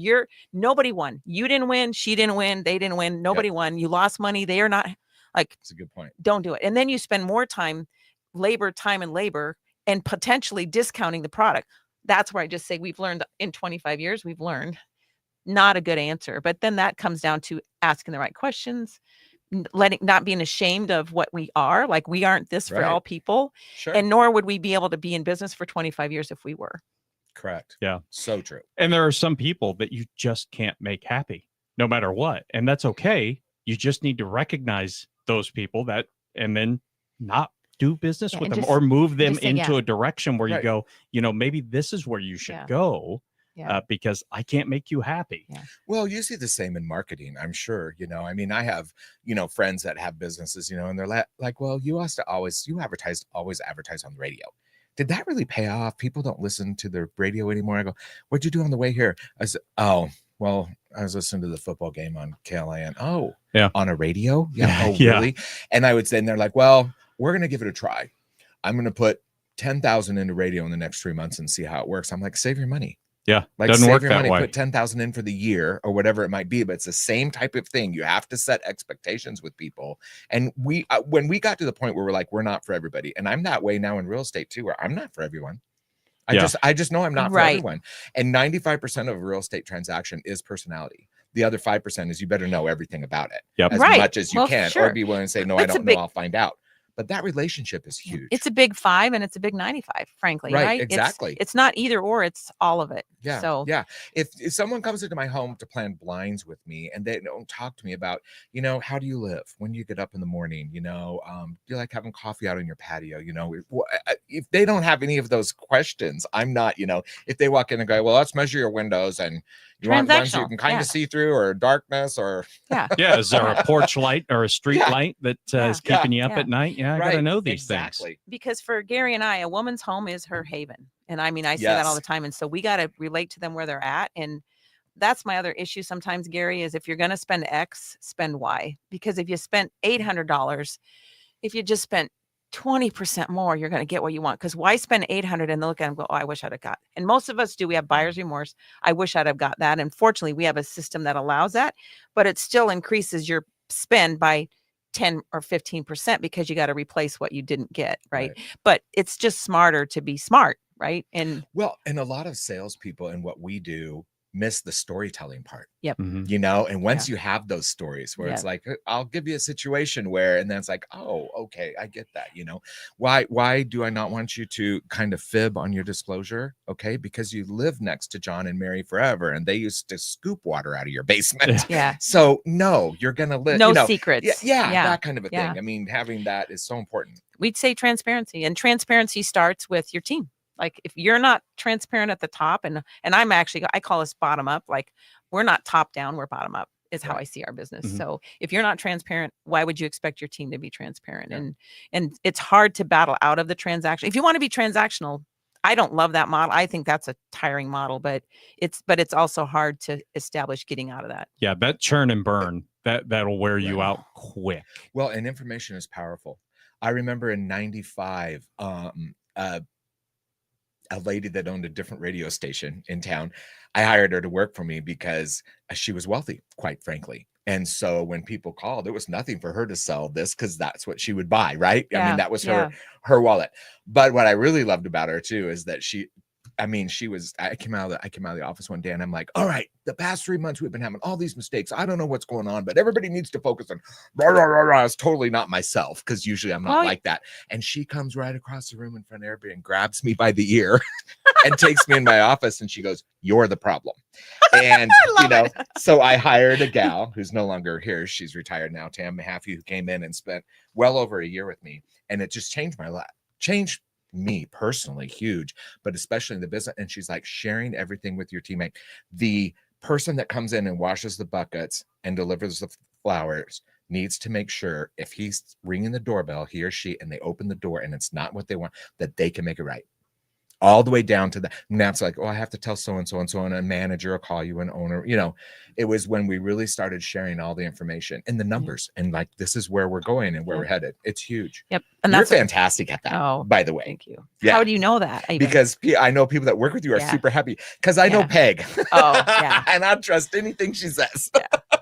Speaker 4: nobody won. You didn't win. She didn't win. They didn't win. Nobody won. You lost money. They are not like,
Speaker 3: It's a good point.
Speaker 4: don't do it. And then you spend more time and labor and potentially discounting the product. That's where I just say we've learned in 25 years, we've learned not a good answer. But then that comes down to asking the right questions, not being ashamed of what we are. Like, we aren't this for
Speaker 3: Right.
Speaker 4: all people,
Speaker 3: Sure.
Speaker 4: and nor would we be able to be in business for 25 years if we were.
Speaker 3: Correct.
Speaker 2: Yeah.
Speaker 3: So true.
Speaker 2: And there are some people that you just can't make happy no matter what. And that's okay. You just need to recognize those people and then not do business
Speaker 4: Yeah,
Speaker 2: with
Speaker 4: and
Speaker 2: them
Speaker 4: just-
Speaker 2: or move them
Speaker 4: just say,
Speaker 2: into
Speaker 4: yeah.
Speaker 2: a direction where you
Speaker 3: Right.
Speaker 2: go, maybe this is where you should
Speaker 4: Yeah.
Speaker 2: go
Speaker 4: Yeah.
Speaker 2: because I can't make you happy.
Speaker 4: Yeah.
Speaker 3: Well, you see the same in marketing, I'm sure. I mean, I have, friends that have businesses, and they're like, well, you always advertise on the radio. Did that really pay off? People don't listen to the radio anymore. I go, what'd you do on the way here? I said, oh, well, I was listening to the football game on KLIN. Oh,
Speaker 2: yeah.
Speaker 3: On a radio? Yeah. Oh,
Speaker 2: Yeah.
Speaker 3: really? And I would say, and they're like, well, we're going to give it a try. I'm going to put 10,000 into radio in the next 3 months and see how it works. I'm like, save your money.
Speaker 2: Yeah.
Speaker 3: Like,
Speaker 2: Doesn't
Speaker 3: save
Speaker 2: work
Speaker 3: your
Speaker 2: that
Speaker 3: money,
Speaker 2: way.
Speaker 3: put 10,000 in for the year or whatever it might be, but it's the same type of thing. You have to set expectations with people. And when we got to the point where we're like, we're not for everybody. And I'm that way now in real estate too, where I'm not for everyone. I just know I'm not for
Speaker 4: Right.
Speaker 3: everyone. And 95% of a real estate transaction is personality. The other 5% is you better know everything about it
Speaker 2: Yep.
Speaker 3: as
Speaker 4: Right.
Speaker 3: much as you
Speaker 4: Well,
Speaker 3: can,
Speaker 4: sure.
Speaker 3: or be willing to say, no, I
Speaker 4: It's a
Speaker 3: don't
Speaker 4: big-
Speaker 3: know, I'll find out. But that relationship is huge.
Speaker 4: It's a big 5 and it's a big 95, frankly.
Speaker 3: Right,
Speaker 4: Right.
Speaker 3: exactly.
Speaker 4: It's not either or, it's all of it.
Speaker 3: Yeah.
Speaker 4: So
Speaker 3: Yeah. If someone comes into my home to plan blinds with me and they don't talk to me about, how do you live? When do you get up in the morning? Do you like having coffee out on your patio? If they don't have any of those questions, I'm not, if they walk in and go, well, let's measure your windows and, You want ones you
Speaker 4: Transactional,
Speaker 3: can kind
Speaker 4: yeah.
Speaker 3: of see through, or darkness, or
Speaker 4: Yeah.
Speaker 2: Yeah, is there a porch light or a street
Speaker 3: Yeah.
Speaker 2: light that
Speaker 4: Yeah.
Speaker 2: is keeping you up
Speaker 4: Yeah.
Speaker 2: at night? Yeah, I gotta know these things.
Speaker 3: exactly.
Speaker 4: Because for Gary and I, a woman's home is her haven. And I mean, I say that all
Speaker 3: Yes.
Speaker 4: the time. And so we got to relate to them where they're at. And that's my other issue sometimes, Gary, is if you're going to spend X, spend Y. Because if you spent $800, if you just spent 20% more, you're going to get what you want. Because why spend 800 and look at them and go, oh, I wish I'd have got. And most of us do. We have buyer's remorse. I wish I'd have got that. And fortunately, we have a system that allows that, but it still increases your spend by 10 or 15% because you got to replace what you didn't get. Right? But it's just smarter to be smart. Right. And
Speaker 3: Well, and a lot of salespeople and what we do miss the storytelling part.
Speaker 2: Mhm.
Speaker 3: You know, and once you have those stories where it's
Speaker 4: Yeah.
Speaker 3: like, I'll give you a situation where, and then it's like, oh, okay, I get that. You know, why do I not want you to kind of fib on your disclosure? Okay, because you live next to John and Mary forever, and they used to scoop water out of your basement.
Speaker 4: yeah,
Speaker 3: So no, you're gonna live.
Speaker 4: no
Speaker 3: You know,
Speaker 4: secrets.
Speaker 3: yeah, that kind of a
Speaker 4: yeah.
Speaker 3: thing. I mean, having that is so important.
Speaker 4: We'd say transparency, and transparency starts with your team. Like if you're not transparent at the top, and I'm actually, I call us bottom up. Like we're not top down, we're bottom up is how
Speaker 3: Right.
Speaker 4: I see our business.
Speaker 2: Mhm.
Speaker 4: So if you're not transparent, why would you expect your team to be transparent?
Speaker 3: Yeah.
Speaker 4: And it's hard to battle out of the transaction. If you want to be transactional, I don't love that model. I think that's a tiring model, but it's also hard to establish getting out of that.
Speaker 2: Yeah, that churn and burn that'll wear you
Speaker 3: Right.
Speaker 2: out quick.
Speaker 3: Well, and information is powerful. I remember in '95, a lady that owned a different radio station in town, I hired her to work for me because she was wealthy, quite frankly. And so when people called, it was nothing for her to sell this because that's what she would buy, right? I
Speaker 4: Yeah,
Speaker 3: mean, that was
Speaker 4: yeah.
Speaker 3: her wallet. But what I really loved about her too is that I came out of the office one day and I'm like, all right, the past 3 months we've been having all these mistakes. I don't know what's going on, but everybody needs to focus on rah, rah, rah, rah. It's totally not myself because usually I'm not
Speaker 4: Well,
Speaker 3: like that. And she comes right across the room in front of everybody and grabs me by the ear and takes me in my office and she goes, "You're the problem." And
Speaker 4: I love it.
Speaker 3: so I hired a gal who's no longer here. She's retired now, Tam Mahaffey, who came in and spent well over a year with me. And it just changed my life, changed me personally, huge, but especially in the business. And she's like, sharing everything with your teammate. The person that comes in and washes the buckets and delivers the flowers needs to make sure if he's ringing the doorbell, he or she, and they open the door and it's not what they want, that they can make it right. All the way down to that. Now it's like, oh, I have to tell so-and-so and so on. A manager will call you, an owner. You know, it was when we really started sharing all the information and the numbers and like, this is where we're going and where we're headed. It's huge.
Speaker 4: Yep. And
Speaker 3: You're
Speaker 4: that's
Speaker 3: fantastic at that,
Speaker 4: Oh,
Speaker 3: by the way.
Speaker 4: thank you.
Speaker 3: Yeah.
Speaker 4: How do you know that? Even?
Speaker 3: Because I know people that work with you are
Speaker 4: Yeah.
Speaker 3: super happy because I know
Speaker 4: Yeah.
Speaker 3: Peg.
Speaker 4: Oh, yeah.
Speaker 3: And I trust anything she says.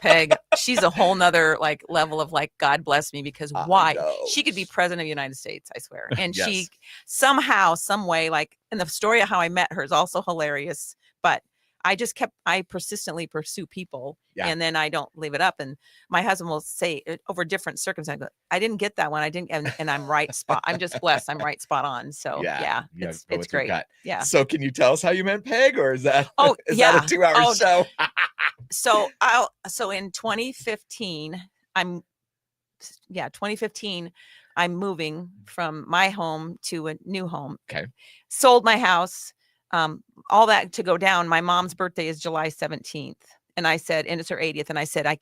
Speaker 4: Peg, she's a whole nother like level of like, God bless me, because
Speaker 3: I
Speaker 4: why?
Speaker 3: know.
Speaker 4: She could be president of the United States, I swear. And she
Speaker 3: Yes.
Speaker 4: somehow, some way, like, and the story of how I met her is also hilarious, but I persistently pursue people
Speaker 3: Yeah.
Speaker 4: and then I don't leave it up. And my husband will say over different circumstances, I didn't get that one. I didn't. And I'm right spot. I'm just blessed. I'm right spot on. So yeah,
Speaker 3: you
Speaker 4: it's
Speaker 3: go with your
Speaker 4: great.
Speaker 3: gut.
Speaker 4: Yeah.
Speaker 3: So can you tell us how you met Peg, or is that
Speaker 4: Oh,
Speaker 3: is
Speaker 4: yeah.
Speaker 3: that a 2-hour
Speaker 4: Oh,
Speaker 3: show?
Speaker 4: So in 2015, 2015, I'm moving from my home to a new home.
Speaker 3: Okay.
Speaker 4: Sold my house, all that to go down. My mom's birthday is July 17th. And I said, and it's her 80th. And I said, I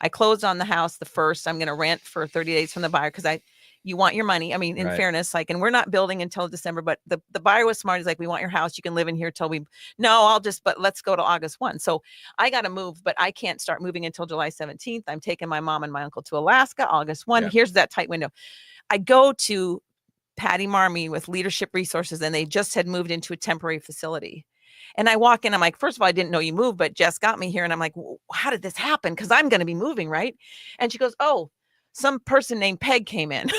Speaker 4: closed on the house the 1st. I'm going to rent for 30 days from the buyer because you want your money. I mean, in
Speaker 3: Right.
Speaker 4: fairness, like, and we're not building until December, but the buyer was smart. He's like, we want your house. You can live in here till but let's go to August 1. So I got to move, but I can't start moving until July 17th. I'm taking my mom and my uncle to Alaska, August 1.
Speaker 3: Yeah.
Speaker 4: Here's that tight window. I go to Patty Marmee with Leadership Resources, and they just had moved into a temporary facility. And I walk in, I'm like, first of all, I didn't know you moved, but Jess got me here. And I'm like, how did this happen? Because I'm going to be moving, right? And she goes, oh, some person named Peg came in.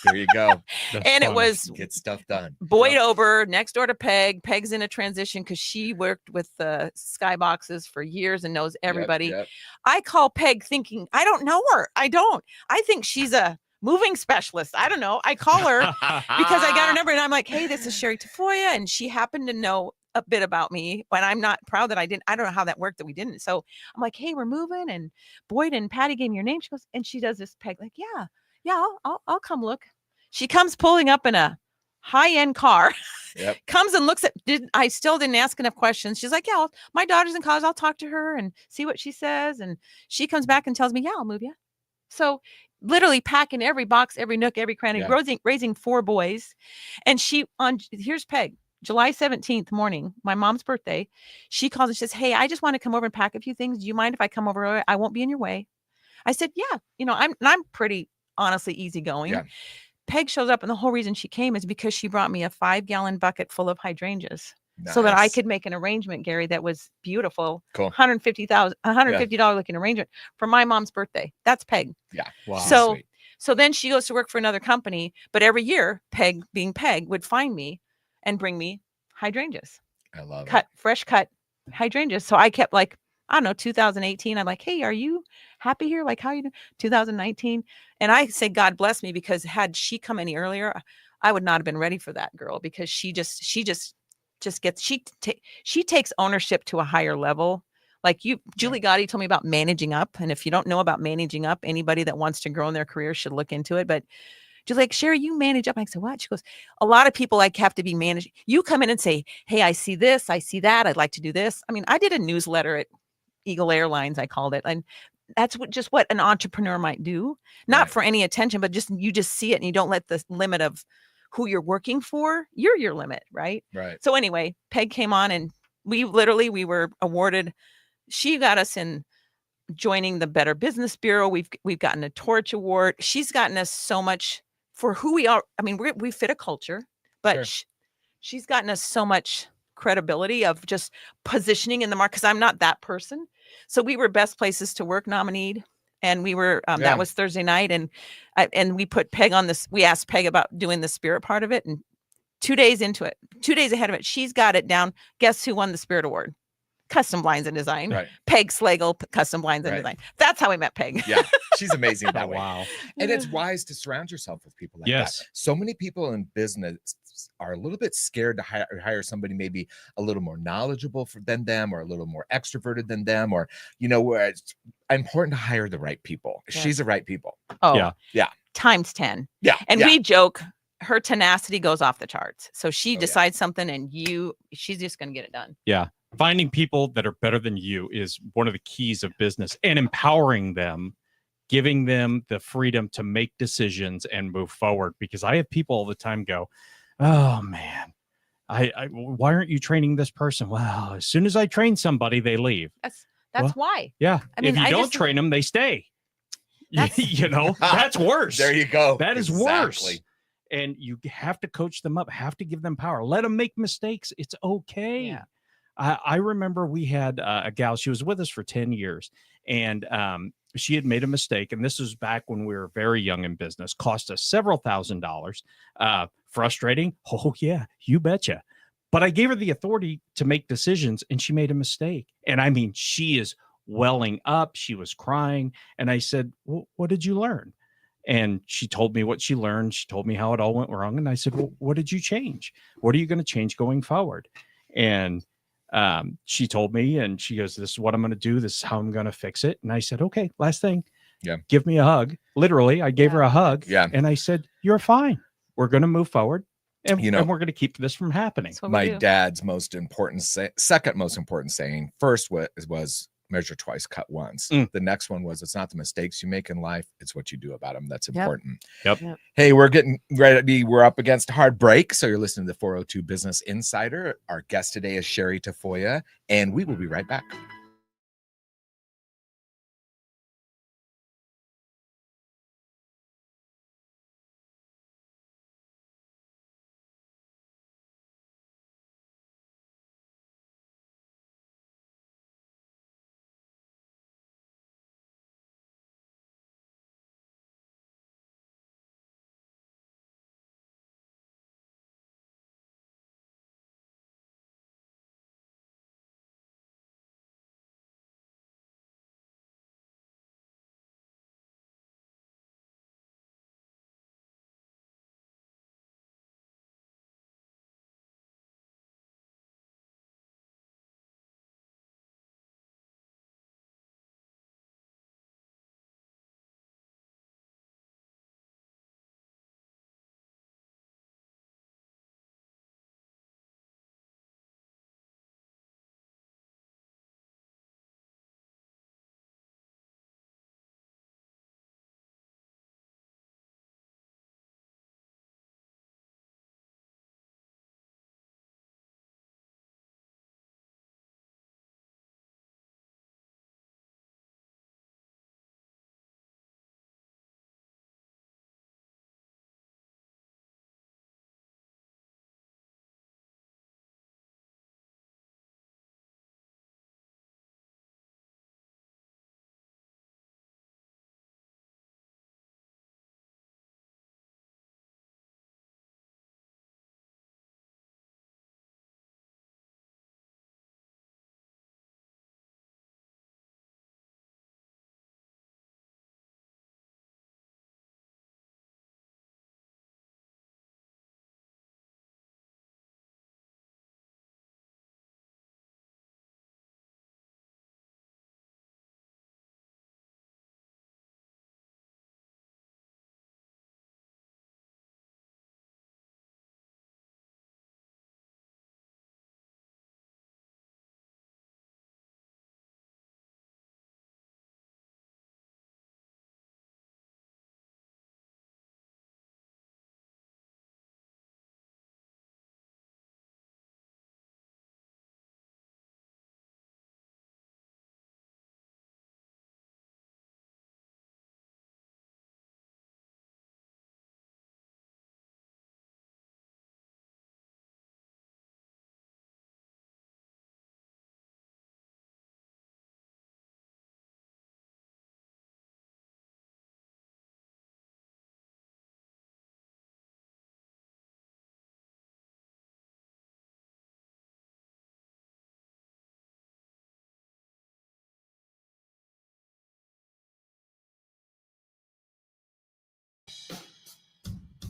Speaker 3: There you go.
Speaker 2: That's
Speaker 4: And it
Speaker 2: funny.
Speaker 4: was
Speaker 3: Get stuff done.
Speaker 4: Boyd
Speaker 3: Yep.
Speaker 4: Ober next door to Peg. Peg's in a transition because she worked with the Skyboxes for years and knows everybody.
Speaker 3: Yep.
Speaker 4: I call Peg thinking, I don't know her. I think she's a moving specialist. I don't know. I call her because I got her number and I'm like, hey, this is Sherri Tafoya. And she happened to know a bit about me, but I'm not proud that I don't know how that worked that we didn't. So I'm like, hey, we're moving. And Boyd and Patty gave me your name. She goes, and she does this. Peg like, yeah, I'll come look. She comes pulling up in a high-end car.
Speaker 3: Yep.
Speaker 4: Comes and looks at, I still didn't ask enough questions. She's like, yeah, my daughter's in college. I'll talk to her and see what she says. And she comes back and tells me, yeah, I'll move you. So literally packing every box, every nook, every cranny, raising 4 boys. And here's Peg, July 17th morning, my mom's birthday. She calls and says, hey, I just want to come over and pack a few things. Do you mind if I come over? I won't be in your way. I said, yeah, I'm pretty honestly easygoing.
Speaker 3: Yeah.
Speaker 4: Peg shows up, and the whole reason she came is because she brought me a 5-gallon bucket full of hydrangeas so that I could make an arrangement, Gary, that was beautiful.
Speaker 3: Cool.
Speaker 4: $150 looking arrangement for my mom's birthday. That's Peg.
Speaker 3: Yeah.
Speaker 2: Wow.
Speaker 4: So then she goes to work for another company, but every year, Peg, being Peg, would find me and bring me hydrangeas.
Speaker 3: I love it.
Speaker 4: Fresh cut hydrangeas. So I kept, like, I don't know, 2018. I'm like, hey, are you happy here? Like, how you doing? 2019. And I say, God bless me, because had she come any earlier, I would not have been ready for that girl, because she takes ownership to a higher level. Like Julie Gotti told me about managing up. And if you don't know about managing up, anybody that wants to grow in their career should look into it. But she's like, Sherri, you manage up. I said, what? She goes, a lot of people like have to be managed. You come in and say, hey, I see this, I see that. I'd like to do this. I mean, I did a newsletter at Eagle Airlines, I called it. And that's what an entrepreneur might do. Not for any attention, but you just see it, and you don't let the limit of who you're working for, you're your limit. Right.
Speaker 3: Right.
Speaker 4: So anyway, Peg came on, and we were awarded. She got us in joining the Better Business Bureau. We've gotten a Torch Award. She's gotten us so much for who we are. I mean, we fit a culture, but she's gotten us so much credibility of just positioning in the market, because I'm not that person. So we were Best Places to Work nominated, and we were that was Thursday night, and we put Peg on this. We asked Peg about doing the spirit part of it, and 2 days into it, 2 days ahead of it, she's got it down. Guess who won the Spirit Award? Custom Blinds and Design.
Speaker 3: Right.
Speaker 4: Peg Slagle, Custom Blinds and Design. That's how we met Peg.
Speaker 3: Yeah, she's amazing that way.
Speaker 2: Wow.
Speaker 3: And it's wise to surround yourself with people like that. So many people in business are a little bit scared to hire somebody maybe a little more knowledgeable than them, or a little more extroverted than them, or where it's important to hire the right people. She's the right people.
Speaker 4: Oh yeah. Times 10.
Speaker 3: Yeah.
Speaker 4: And we joke, her tenacity goes off the charts. So she decides something, and she's just going to get it done.
Speaker 2: Yeah. Finding people that are better than you is one of the keys of business, and empowering them, giving them the freedom to make decisions and move forward. Because I have people all the time go, oh man, why aren't you training this person? Well, as soon as I train somebody, they leave.
Speaker 4: That's why.
Speaker 2: Yeah.
Speaker 4: I mean,
Speaker 2: if you don't train them, they stay. That's worse.
Speaker 3: There you go.
Speaker 2: That is worse. And you have to coach them up, have to give them power, let them make mistakes. It's okay. Yeah. I remember we had a gal, she was with us for 10 years, and she had made a mistake. And this was back when we were very young in business, cost us several $1,000s. Frustrating. Oh yeah, you betcha. But I gave her the authority to make decisions, and she made a mistake. And I mean, she is welling up. She was crying. And I said, well, what did you learn? And she told me what she learned. She told me how it all went wrong. And I said, well, what did you change? What are you going to change going forward? And she told me, and she goes, this is what I'm going to do. This is how I'm going to fix it. And I said, okay, last thing.
Speaker 3: Yeah.
Speaker 2: Give me a hug. Literally, I gave her a hug.
Speaker 3: Yeah.
Speaker 2: And I said, you're fine. We're going to move forward. And, and we're going to keep this from happening.
Speaker 3: My dad's second most important saying, first was measure twice, cut once. The next one was, it's not the mistakes you make in life, it's what you do about them that's important.
Speaker 2: Yep.
Speaker 3: Hey, we're getting ready. We're up against a hard break. So you're listening to the 402 Business Insider. Our guest today is Sherri Tafoya, and we will be right back.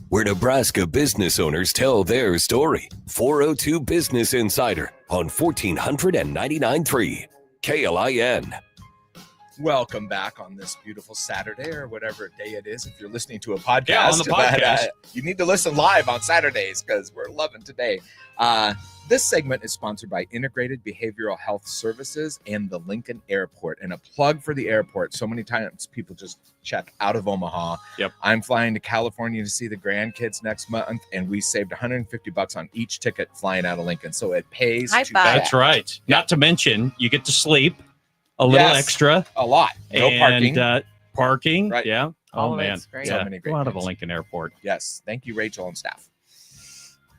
Speaker 1: where Nebraska business owners tell their story. 402 Business Insider on 1499.3 KLIN.
Speaker 3: Welcome back on this beautiful Saturday or whatever day it is. If you're listening to a podcast,
Speaker 2: Yeah, on the podcast.
Speaker 3: You need to listen live on Saturdays because we're loving today. This segment is sponsored by Integrated Behavioral Health Services and the Lincoln Airport. And a plug for the airport. So many times people just check out of Omaha.
Speaker 2: Yep.
Speaker 3: I'm flying to California to see the grandkids next month, and we saved $150 on each ticket flying out of Lincoln. So it pays.
Speaker 4: High
Speaker 3: to
Speaker 4: five.
Speaker 2: That's right. Not to mention, you get to sleep a little
Speaker 3: Yes.
Speaker 2: extra.
Speaker 3: A lot. No parking.
Speaker 2: And parking.
Speaker 3: Right.
Speaker 2: Yeah.
Speaker 4: All
Speaker 2: Oh,
Speaker 4: of
Speaker 2: man.
Speaker 4: it's great.
Speaker 3: So
Speaker 2: Yeah.
Speaker 3: many
Speaker 2: A
Speaker 3: great
Speaker 2: lot of a
Speaker 3: things.
Speaker 2: Lincoln Airport.
Speaker 3: Yes. Thank you, Rachel and staff.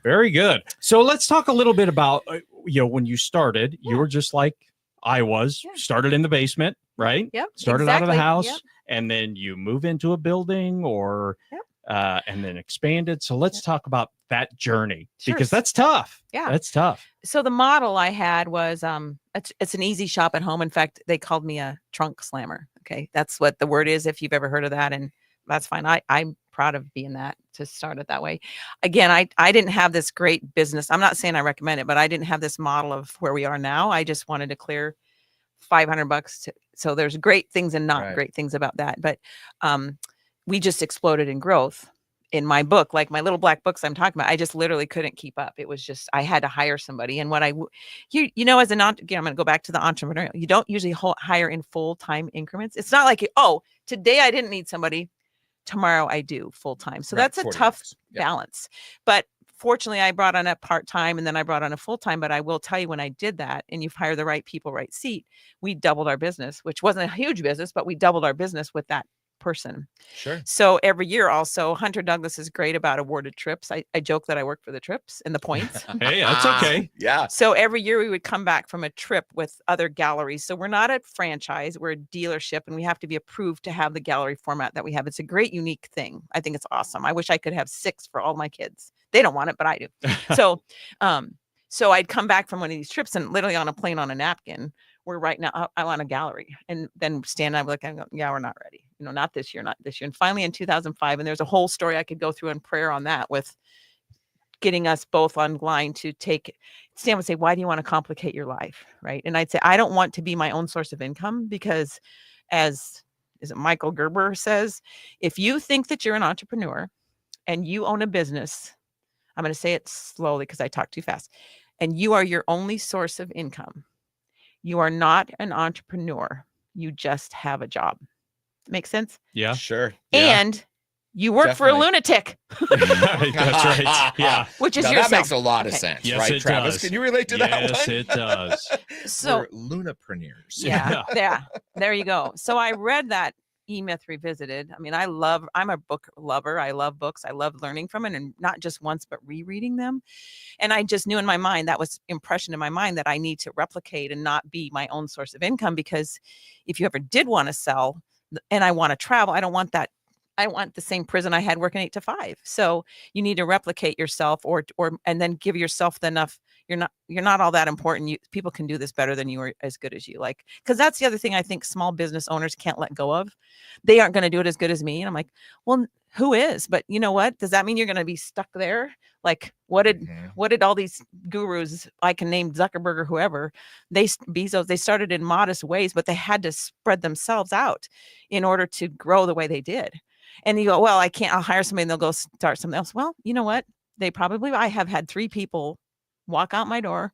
Speaker 2: Very good. So let's talk a little bit about, when you started, you were just like I was, started in the basement, right?
Speaker 4: Yep.
Speaker 2: Started out of the
Speaker 4: exactly.
Speaker 2: house,
Speaker 4: Yep.
Speaker 2: and then you move into a building and then expanded. So let's talk about that journey
Speaker 4: Sure.
Speaker 2: because that's tough.
Speaker 4: Yeah.
Speaker 2: That's tough.
Speaker 4: So the model I had was it's an easy shop at home. In fact, they called me a trunk slammer. Okay. That's what the word is, if you've ever heard of that. And that's fine. I'm proud of being that, to start it that way. Again, I didn't have this great business. I'm not saying I recommend it, but I didn't have this model of where we are now. I just wanted to clear $500. So there's great things and not
Speaker 3: Right.
Speaker 4: great things about that. But we just exploded in growth. In my book, like my little black books I'm talking about, I just literally couldn't keep up. It was just, I had to hire somebody. And what as an again, I'm going to go back to the entrepreneurial. You don't usually hire in full-time increments. It's not like, today I didn't need somebody, tomorrow I do full-time. So
Speaker 3: Right,
Speaker 4: that's a
Speaker 3: 40
Speaker 4: tough
Speaker 3: hours. Yeah.
Speaker 4: balance. But fortunately, I brought on a part-time and then I brought on a full-time. But I will tell you, when I did that, and you've hired the right people, right seat, we doubled our business, which wasn't a huge business, but we doubled our business with that person.
Speaker 3: Sure.
Speaker 4: So every year also, Hunter Douglas is great about awarded trips. I joke that I work for the trips and the points.
Speaker 2: Hey, that's okay.
Speaker 3: Yeah.
Speaker 4: So every year we would come back from a trip with other galleries. So we're not a franchise, we're a dealership, and we have to be approved to have the gallery format that we have. It's a great, unique thing. I think it's awesome. I wish I could have 6 for all my kids. They don't want it, but I do. So I'd come back from one of these trips and literally on a plane on a napkin, we're right now, I want a gallery. And then stand up, look, and go, yeah, we're not ready. Not this year, not this year. And finally in 2005, and there's a whole story I could go through in prayer on that, with getting us both online to Stan would say, why do you want to complicate your life? Right. And I'd say, I don't want to be my own source of income, because is it Michael Gerber says, if you think that you're an entrepreneur and you own a business, I'm going to say it slowly because I talk too fast, and you are your only source of income, you are not an entrepreneur. You just have a job. Makes sense?
Speaker 2: Yeah.
Speaker 3: Sure.
Speaker 2: Yeah.
Speaker 4: And you work for a
Speaker 3: Definitely.
Speaker 4: lunatic,
Speaker 2: That's right. Yeah.
Speaker 4: which is
Speaker 3: Now,
Speaker 4: yourself.
Speaker 3: that makes a lot of
Speaker 4: Okay.
Speaker 3: sense,
Speaker 2: Yes,
Speaker 3: right,
Speaker 2: it
Speaker 3: Travis?
Speaker 2: does.
Speaker 3: Can you relate to that one?
Speaker 2: Yes, it does.
Speaker 4: So
Speaker 3: We're lunapreneurs.
Speaker 4: yeah, there you go. So I read that E-Myth Revisited. I mean, I'm a book lover. I love books. I love learning from it, and not just once, but rereading them. And I just knew in my mind, that was impression in my mind, that I need to replicate and not be my own source of income. Because if you ever did want to sell and I want to travel, I don't want that. I want the same prison I had working 8 to 5. So you need to replicate yourself, and then give yourself enough. You're not all that important. People can do this better than you, or as good as you. Like, because that's the other thing I think small business owners can't let go of. They aren't going to do it as good as me. And I'm like, well, who is? But you know what? Does that mean you're going to be stuck there? Like, what did all these gurus, I can name Zuckerberg or whoever, Bezos, they started in modest ways, but they had to spread themselves out in order to grow the way they did. And you go, well, I'll hire somebody and they'll go start something else. Well, you know what? I have had 3 people walk out my door,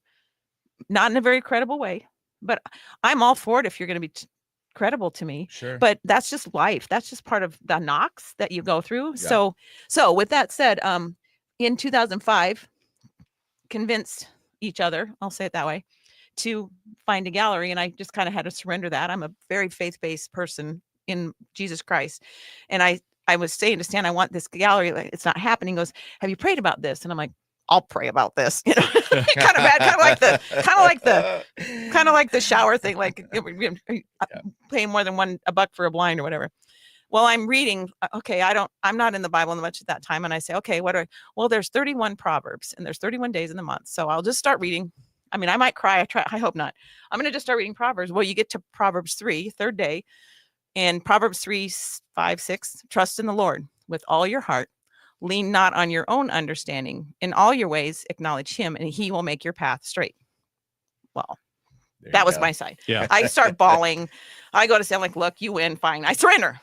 Speaker 4: not in a very credible way, but I'm all for it if you're going to be credible to me.
Speaker 3: Sure.
Speaker 4: But that's just life. That's just part of the knocks that you go through.
Speaker 3: Yeah.
Speaker 4: So with that said, in 2005, convinced each other, I'll say it that way, to find a gallery. And I just kind of had to surrender that. I'm a very faith-based person in Jesus Christ. And I was saying to Stan, I want this gallery. Like, it's not happening. He goes, have you prayed about this? And I'm like, I'll pray about this. Kind of bad, kind of like the shower thing, like paying more than $1 for a blind or whatever. Well, I'm reading. Okay, I'm not in the Bible much at that time, and I say, okay, well, there's 31 Proverbs, and there's 31 days in the month, so I'll just start reading. I mean, I might cry. I hope not. I'm going to just start reading Proverbs. Well, you get to Proverbs 3, third day, and Proverbs 3, 5, 6. Trust in the Lord with all your heart. lean not on your own understanding. In all your ways, acknowledge him, and he will make your path straight. Well,
Speaker 3: There
Speaker 4: that
Speaker 3: you
Speaker 4: was
Speaker 3: go.
Speaker 4: my side.
Speaker 2: Yeah.
Speaker 4: I start bawling. I go to say, I'm like, look, you win, fine. I surrender.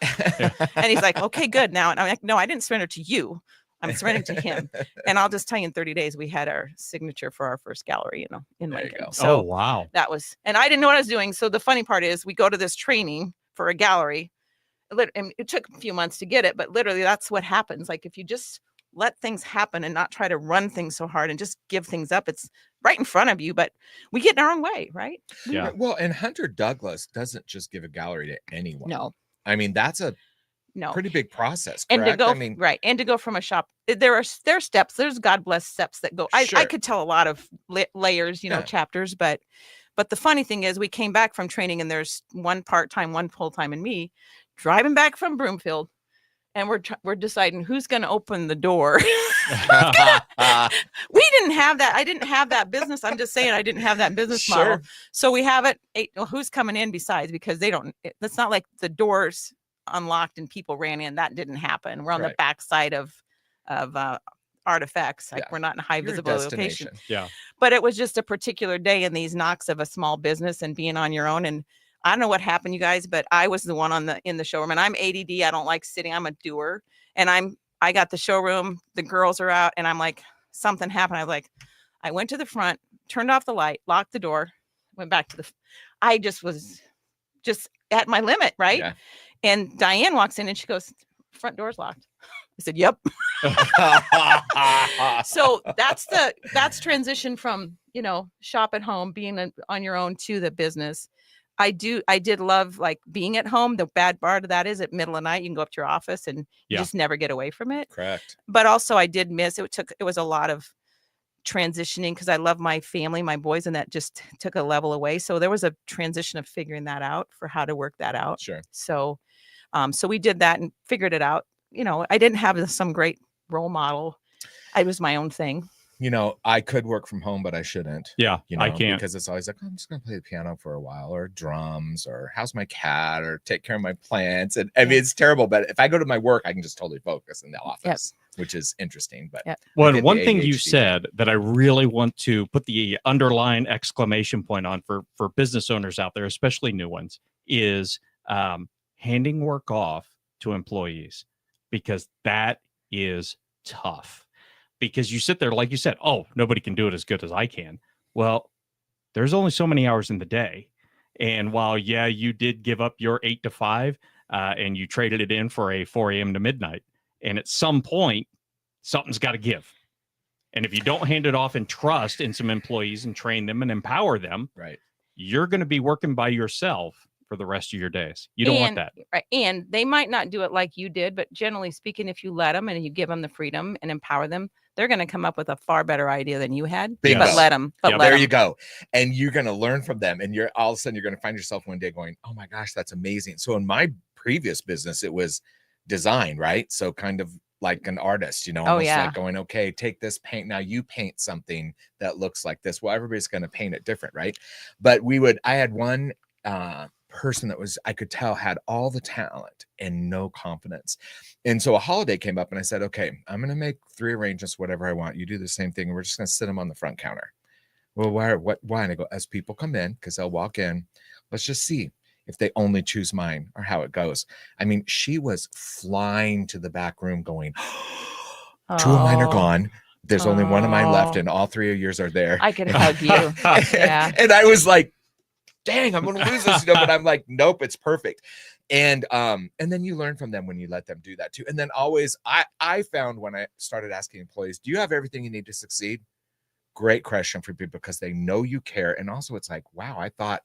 Speaker 4: And he's like, okay, good. Now, and I'm like, no, I didn't surrender to you. I'm surrendering to him. And I'll just tell you, in 30 days, we had our signature for our first gallery, in
Speaker 3: There you
Speaker 4: Lincoln.
Speaker 3: go.
Speaker 4: So
Speaker 2: Oh, wow.
Speaker 4: that was, and I didn't know what I was doing. So the funny part is, we go to this training for a gallery. And it took a few months to get it, but literally that's what happens. Like, if you just let things happen and not try to run things so hard and just give things up, it's right in front of you, but we get in our own way, right?
Speaker 2: Yeah.
Speaker 3: Well, and Hunter Douglas doesn't just give a gallery to anyone.
Speaker 4: No,
Speaker 3: I mean, that's a
Speaker 4: no.
Speaker 3: pretty big process,
Speaker 4: And
Speaker 3: correct?
Speaker 4: to go
Speaker 3: I mean,
Speaker 4: right, and to go from a shop, there's steps. There's God bless steps that go. I
Speaker 3: Sure.
Speaker 4: could tell a lot of layers,
Speaker 3: Yeah.
Speaker 4: chapters, but the funny thing is, we came back from training, and there's one part-time, one full-time, and me driving back from Broomfield, and we're deciding who's going to open the door. We didn't have that. I didn't have that business. I'm just saying, I didn't have that business model.
Speaker 3: Sure.
Speaker 4: So we have it. Well, who's coming in besides? Because it's not like the doors unlocked and people ran in. That didn't happen. We're on the
Speaker 3: Right.
Speaker 4: back side of artifacts. Like,
Speaker 3: Yeah.
Speaker 4: we're not in a high
Speaker 3: You're a
Speaker 4: visibility location.
Speaker 3: destination.
Speaker 2: Yeah.
Speaker 4: But it was just a particular day in these knocks of a small business and being on your own. And I don't know what happened, you guys, but I was the one in the showroom, and I'm ADD. I don't like sitting. I'm a doer, and I got the showroom. The girls are out, and I'm like, something happened. I went to the front, turned off the light, locked the door, went back to I just was just at my limit, right?
Speaker 3: Yeah.
Speaker 4: And Diane walks in and she goes, front door's locked. I said, yep. So that's transition from, shop at home, being on your own, to the business. I did love, like, being at home. The bad part of that is, at middle of the night, you can go up to your office and you
Speaker 2: Yeah.
Speaker 4: just never get away from it.
Speaker 3: Correct.
Speaker 4: But also, I did miss it. It was a lot of transitioning, because I love my family, my boys, and that just took a level away. So there was a transition of figuring that out, for how to work that out.
Speaker 3: Sure.
Speaker 4: So we did that and figured it out. I didn't have some great role model. It was my own thing.
Speaker 3: I could work from home, but I shouldn't.
Speaker 2: Yeah. I can't.
Speaker 3: Because it's always like, I'm just going to play the piano for a while, or drums, or how's my cat, or take care of my plants. And I mean, it's terrible, but if I go to my work, I can just totally focus in the office, which is interesting. But
Speaker 4: Yep.
Speaker 2: Well,
Speaker 3: get
Speaker 2: one
Speaker 3: the
Speaker 2: thing you
Speaker 3: ADHD.
Speaker 2: said that I really want to put the underline exclamation point on for business owners out there, especially new ones, is handing work off to employees, because that is tough. Because you sit there, like you said, oh, nobody can do it as good as I can. Well, there's only so many hours in the day. And while, yeah, you did give up your 8 to 5 and you traded it in for a 4 a.m. to midnight. And at some point, something's got to give. And if you don't hand it off and trust in some employees and train them and empower them,
Speaker 3: right.
Speaker 2: you're going to be working by yourself for the rest of your days. You don't want that.
Speaker 4: Right. And they might not do it like you did, but generally speaking, if you let them and you give them the freedom and empower them, they're going to come up with a far better idea than you had.
Speaker 3: Bingo.
Speaker 4: But let them. But
Speaker 2: Yeah,
Speaker 4: let
Speaker 3: There
Speaker 4: 'em.
Speaker 3: you go. And you're going to learn from them. And all of a sudden, you're going to find yourself one day going, oh my gosh, that's amazing. So in my previous business, it was design, right? So kind of like an artist, almost
Speaker 4: yeah.
Speaker 3: like going, okay, take this paint. Now you paint something that looks like this. Well, everybody's going to paint it different, right? But I had one person that I could tell had all the talent and no confidence. And so a holiday came up and I said, okay, I'm going to make 3 arrangements, whatever I want. You do the same thing. And we're just going to sit them on the front counter. Well, why? And I go, as people come in, because they'll walk in, let's just see if they only choose mine or how it goes. I mean, she was flying to the back room going, 2 of mine are gone. There's only 1 of mine left. And all 3 of yours are there.
Speaker 4: I could hug you. Yeah.
Speaker 3: And I was like, dang, I'm going to lose this, but I'm like, nope, it's perfect. And then you learn from them when you let them do that too. And then always, I found when I started asking employees, do you have everything you need to succeed? Great question for people, because they know you care. And also it's like, wow, I thought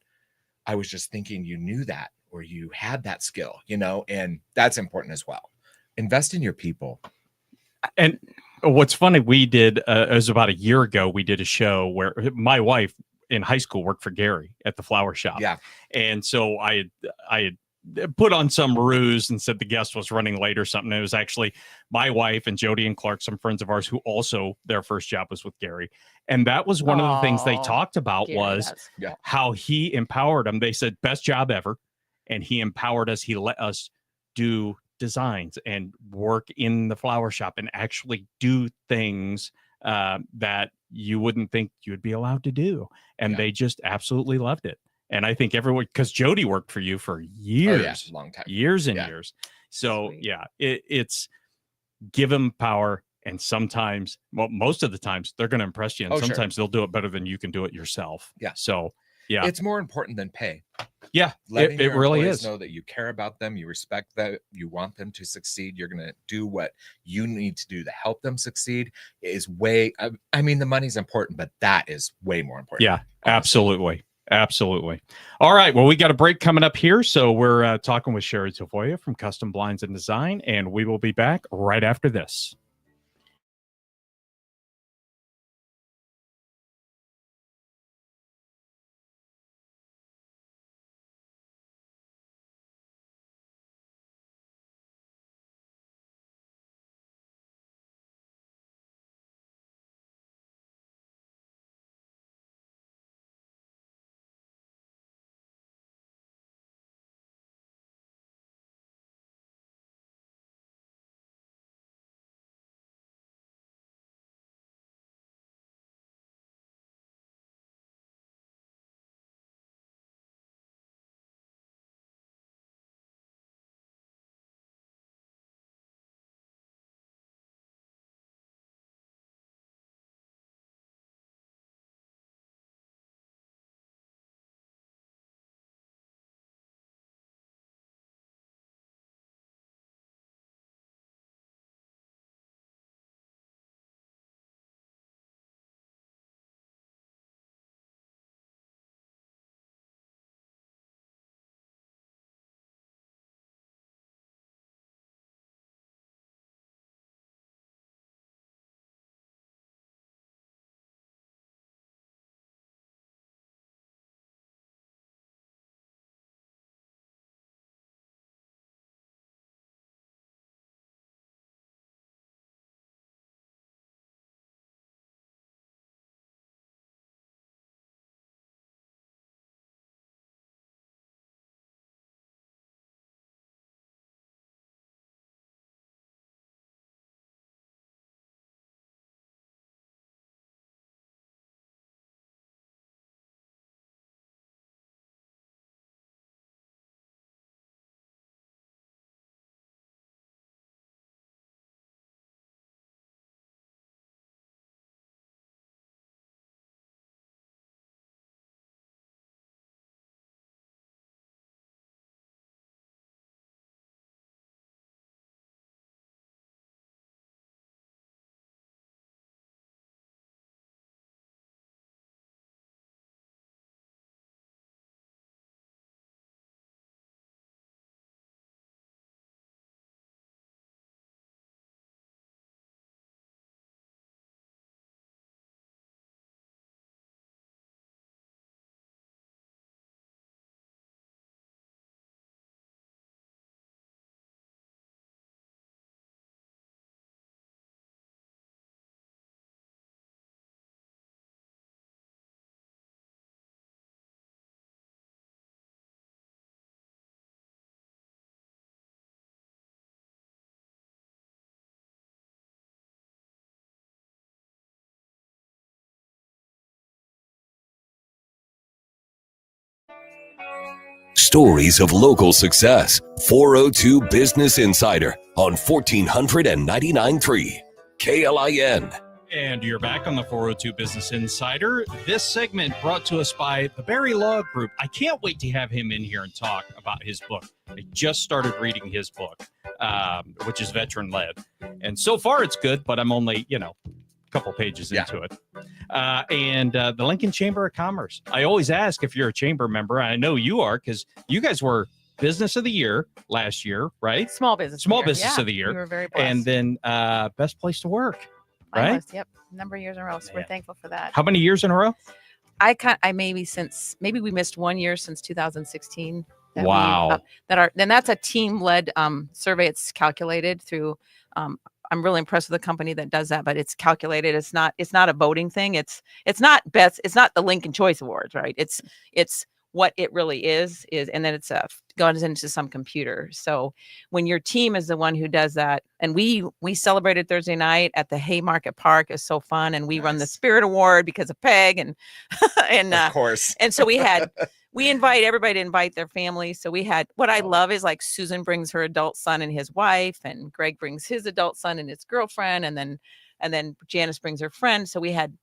Speaker 3: I was just thinking you knew that, or you had that skill, and that's important as well. Invest in your people.
Speaker 2: And what's funny, we did, it was about a year ago, we did a show where my wife in high school worked for Gary at the flower shop.
Speaker 3: Yeah.
Speaker 2: And so I had put on some ruse and said the guest was running late or something. It was actually my wife and Jody and Clark, some friends of ours who also their first job was with Gary. And that was one of the things they talked about,
Speaker 4: Gary,
Speaker 2: was how he empowered them. They said, best job ever. And he empowered us. He let us do designs and work in the flower shop and actually do things that you wouldn't think you would be allowed to do. And they just absolutely loved it. And I think everyone, because Jody worked for you for years,
Speaker 3: long time,
Speaker 2: years and years. So
Speaker 4: Sweet.
Speaker 2: it's give them power. And sometimes, well, most of the times they're going to impress you. And sometimes they'll do it better than you can do it yourself.
Speaker 3: Yeah.
Speaker 2: So yeah,
Speaker 3: it's more important than pay.
Speaker 2: Yeah,
Speaker 3: Letting
Speaker 2: it
Speaker 3: your
Speaker 2: really
Speaker 3: employees
Speaker 2: is.
Speaker 3: know that you care about them, you respect them, you want them to succeed. You're going to do what you need to do to help them succeed. Is way. I mean, the money's important, but that is way more important.
Speaker 2: Yeah, honestly. Absolutely. All right. Well, we got a break coming up here. So we're talking with Sherri Tafoya from Custom Blinds and Design, and we will be back right after this.
Speaker 1: Stories of local success. 402 Business Insider on 1499.3 KLIN.
Speaker 2: And you're back on the 402 Business Insider. This segment brought to us by the Barry Law Group. I can't wait to have him in here and talk about his book. I just started reading his book, which is veteran-led. And so far it's good, but I'm only, a couple pages into it. And the Lincoln Chamber of Commerce. I always ask if you're a chamber member. I know you are, because you guys were Business of the Year last year, right?
Speaker 4: Small Business
Speaker 2: of the Year.
Speaker 4: We were very blessed.
Speaker 2: And then Best Place to Work. Right?
Speaker 4: Yep. Number of years in a row. So we're thankful for that.
Speaker 2: How many years in a row?
Speaker 4: Maybe we missed 1 year since 2016.
Speaker 2: Wow.
Speaker 4: Then that's a team-led survey. It's calculated through. I'm really impressed with the company that does that, but it's calculated. It's not a voting thing. It's not best. It's not the Lincoln Choice Awards, right? It's what it really is, and then it's goes into some computer. So when your team is the one who does that, and we celebrated Thursday night at the Haymarket Park. It's so fun, and we run the Spirit Award because of Peg, and
Speaker 3: of course.
Speaker 4: And so we invite everybody to invite their family. So we had, what I love is like Susan brings her adult son and his wife, and Greg brings his adult son and his girlfriend, and then Janice brings her friend. So we had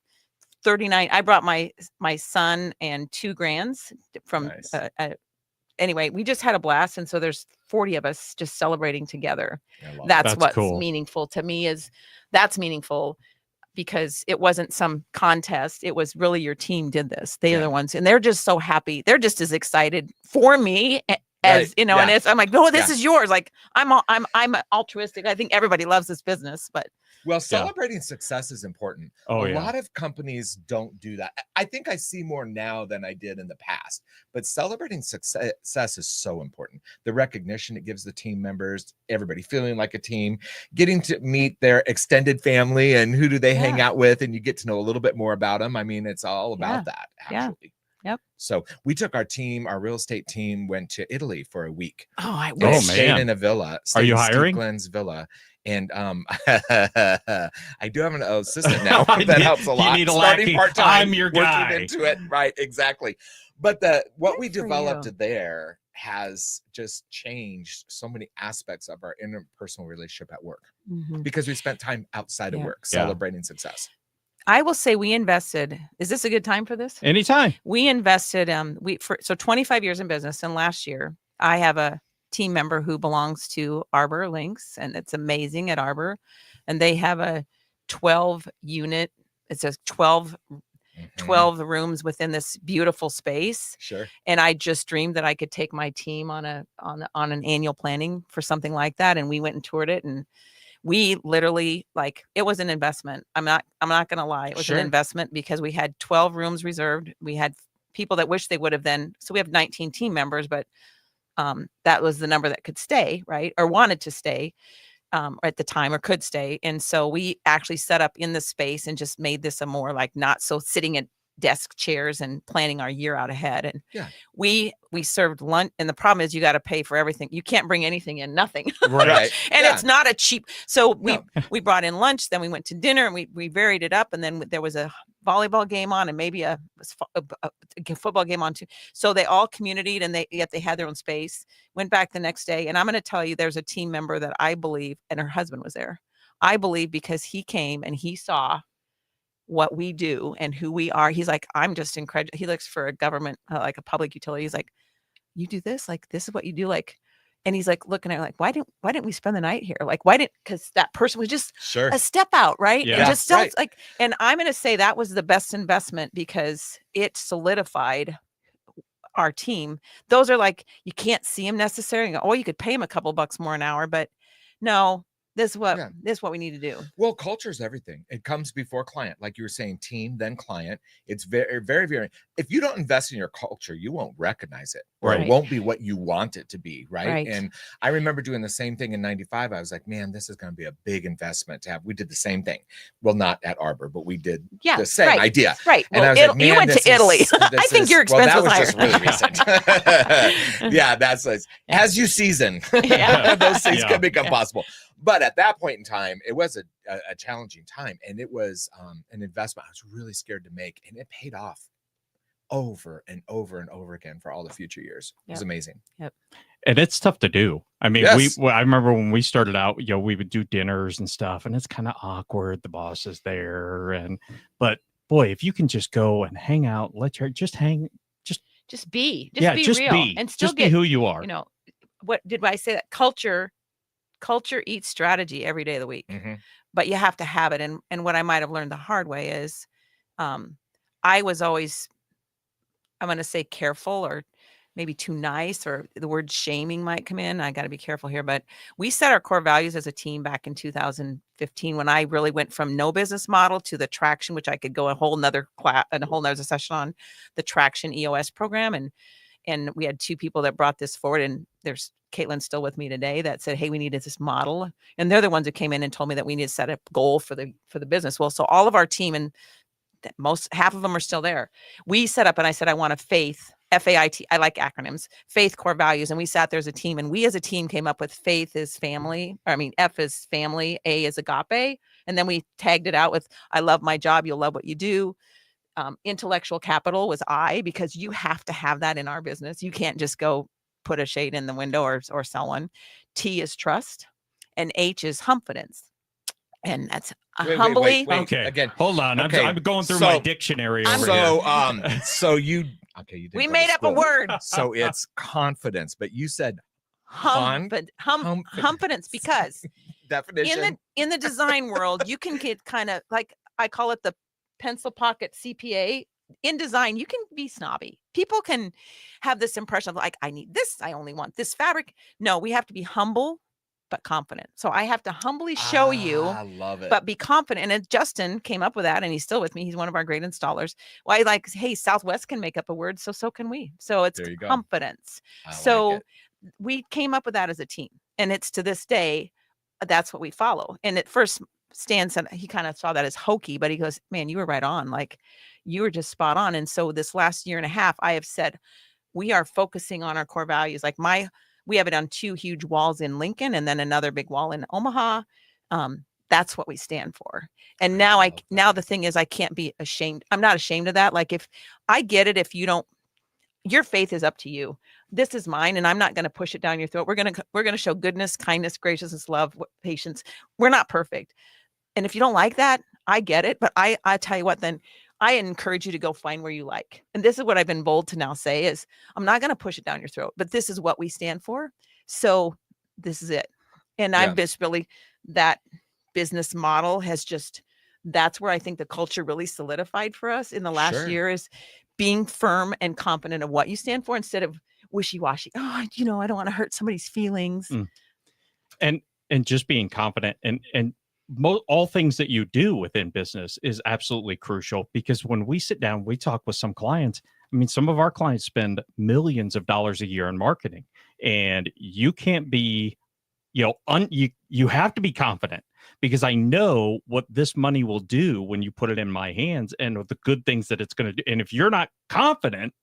Speaker 4: 39. I brought my son and 2 grands from anyway, we just had a blast. And so there's 40 of us just celebrating together. That's what's cool. Meaningful to me. That's meaningful because it wasn't some contest. It was really your team did this. They are the ones, and they're just so happy. They're just as excited for me as, you know, and I'm like, oh, this is yours. Like I'm altruistic. I think everybody loves this business, but
Speaker 3: well, celebrating success is important. A lot of companies don't do that. I think I see more now than I did in the past, but celebrating success is so important. The recognition it gives the team members, everybody feeling like a team, getting to meet their extended family and who do they hang out with, and you get to know a little bit more about them. I mean, it's all about that, actually.
Speaker 4: Yep.
Speaker 3: So we took our real estate team, went to Italy for a week.
Speaker 4: Oh, I
Speaker 3: wish. Stayed in a villa.
Speaker 2: Are you hiring?
Speaker 3: Glenn's villa. And I do have an assistant now that helps a lot.
Speaker 2: You need a
Speaker 3: starting part-time,
Speaker 2: I'm your guy.
Speaker 3: Working into it, right? Exactly. But what we developed there has just changed so many aspects of our interpersonal relationship at work because we spent time outside of work celebrating success.
Speaker 4: I will say we invested. Is this a good time for this?
Speaker 2: Anytime.
Speaker 4: We invested. So 25 years in business, and last year I have a team member who belongs to Arbor Links, and it's amazing at Arbor, and they have a 12 unit. It's a 12 rooms within this beautiful space.
Speaker 3: Sure.
Speaker 4: And I just dreamed that I could take my team on an annual planning for something like that, and we went and toured it, and we literally, like, it was an investment. I'm not going to lie. It was an investment because we had 12 rooms reserved. We had people that wish they would have then. So we have 19 team members, but that was the number that could stay, right? Or wanted to stay at the time, or could stay. And so we actually set up in the space and just made this a more like not so sitting at desk chairs and planning our year out ahead. And we served lunch, and the problem is you got to pay for everything. You can't bring anything in, nothing.
Speaker 3: Right.
Speaker 4: And it's not a cheap. So we brought in lunch, then we went to dinner, and we varied it up. And then there was a volleyball game on, and maybe a football game on too. So they all communied, and they had their own space. Went back the next day, and I'm going to tell you, there's a team member that I believe, and her husband was there. I believe because he came and he saw what we do and who we are. He's like, I'm just incredible. He looks for a government, like a public utility. He's like, you do this? Like, this is what you do? Like, and he's like looking at her like, why didn't we spend the night here? Like, because that person was just a step out, right?
Speaker 2: Yeah.
Speaker 4: And just like, and I'm going to say that was the best investment because it solidified our team. Those are like, you can't see him necessarily. Oh, you could pay him a couple bucks more an hour, but no, this is what we need to do.
Speaker 3: Well, culture is everything. It comes before client. Like you were saying, team, then client. It's very, very, very, if you don't invest in your culture, you won't recognize it, or it won't be what you want it to be. Right. And I remember doing the same thing in 95. I was like, man, this is going to be a big investment to have. We did the same thing. Well, not at Arbor, but we did the same idea.
Speaker 4: Right.
Speaker 3: And I was like, man,
Speaker 4: you went to Italy. I think your expense was higher.
Speaker 3: Just really recent. That's as you season, those things can become possible. But at that point in time, it was a challenging time, and it was an investment I was really scared to make, and it paid off over and over and over again for all the future years. It was amazing.
Speaker 4: Yep.
Speaker 2: And it's tough to do. I mean, I remember when we started out, we would do dinners and stuff, and it's kind of awkward. The boss is there, but boy, if you can just go and hang out, just
Speaker 4: be
Speaker 2: real,
Speaker 4: be. And still
Speaker 2: be who you are.
Speaker 4: You know, what did I say? That culture eats strategy every day of the week, but you have to have it. And what I might have learned the hard way is, I was always, I'm going to say careful, or maybe too nice, or the word shaming might come in. I got to be careful here, but we set our core values as a team back in 2015, when I really went from no business model to the traction, which I could go a whole nother class and a whole nother session on the traction EOS program. And we had 2 people that brought this forward, and there's Caitlin's still with me today, that said, hey, we needed this model. And they're the ones who came in and told me that we need to set a goal for the business. Well, so all of our team, and half of them are still there. We set up, and I said, I want a faith FAIT. I like acronyms. Faith, core values. And we sat there as a team, and we as a team came up with faith is family. F is family, A is agape. And then we tagged it out with I love my job. You'll love what you do. Intellectual capital was I, because you have to have that in our business. You can't just go put a shade in the window or sell one. T is trust, and H is confidence. And that's humbly.
Speaker 3: Wait.
Speaker 2: Okay,
Speaker 3: Again,
Speaker 2: hold on.
Speaker 3: okay,
Speaker 2: I'm going through my dictionary over here.
Speaker 3: So you did
Speaker 4: We
Speaker 3: go to
Speaker 4: made up a
Speaker 3: school.
Speaker 4: word.
Speaker 3: So it's confidence, but you said
Speaker 4: Confidence, because
Speaker 3: definition.
Speaker 4: in the design world, you can get kind of like, I call it the pencil pocket CPA. In design, you can be snobby. People can have this impression of like, I need this, I only want this fabric. No, we have to be humble but confident. So I have to humbly show you,
Speaker 3: I love it.
Speaker 4: but be confident. And Justin came up with that, and he's still with me. He's one of our great installers. Well, I like, hey, Southwest can make up a word, so can we. So it's confidence. So we came up with that as a team, and it's to this day, that's what we follow. And at first, Stan said he kind of saw that as hokey, but he goes, man, you were right on. Like, you were just spot on. And so this last year and a half, I have said, we are focusing on our core values. Like we have it on 2 huge walls in Lincoln, and then another big wall in Omaha. That's what we stand for. And now the thing is, I can't be ashamed. I'm not ashamed of that. Like, if I get it, if you don't, your faith is up to you. This is mine, and I'm not going to push it down your throat. We're going to show goodness, kindness, graciousness, love, patience. We're not perfect. And if you don't like that, I get it. But I tell you what, then I encourage you to go find where you like. And this is what I've been bold to now say is, I'm not going to push it down your throat, but this is what we stand for. So this is it. And I've just really, that business model has just, that's where I think the culture really solidified for us in the last year, is being firm and confident of what you stand for instead of wishy-washy. Oh, I don't want to hurt somebody's feelings.
Speaker 2: And just being confident and all things that you do within business is absolutely crucial, because when we sit down, we talk with some clients. I mean, some of our clients spend millions of dollars a year in marketing, and you can't be, you have to be confident, because I know what this money will do when you put it in my hands and the good things that it's going to do. And if you're not confident,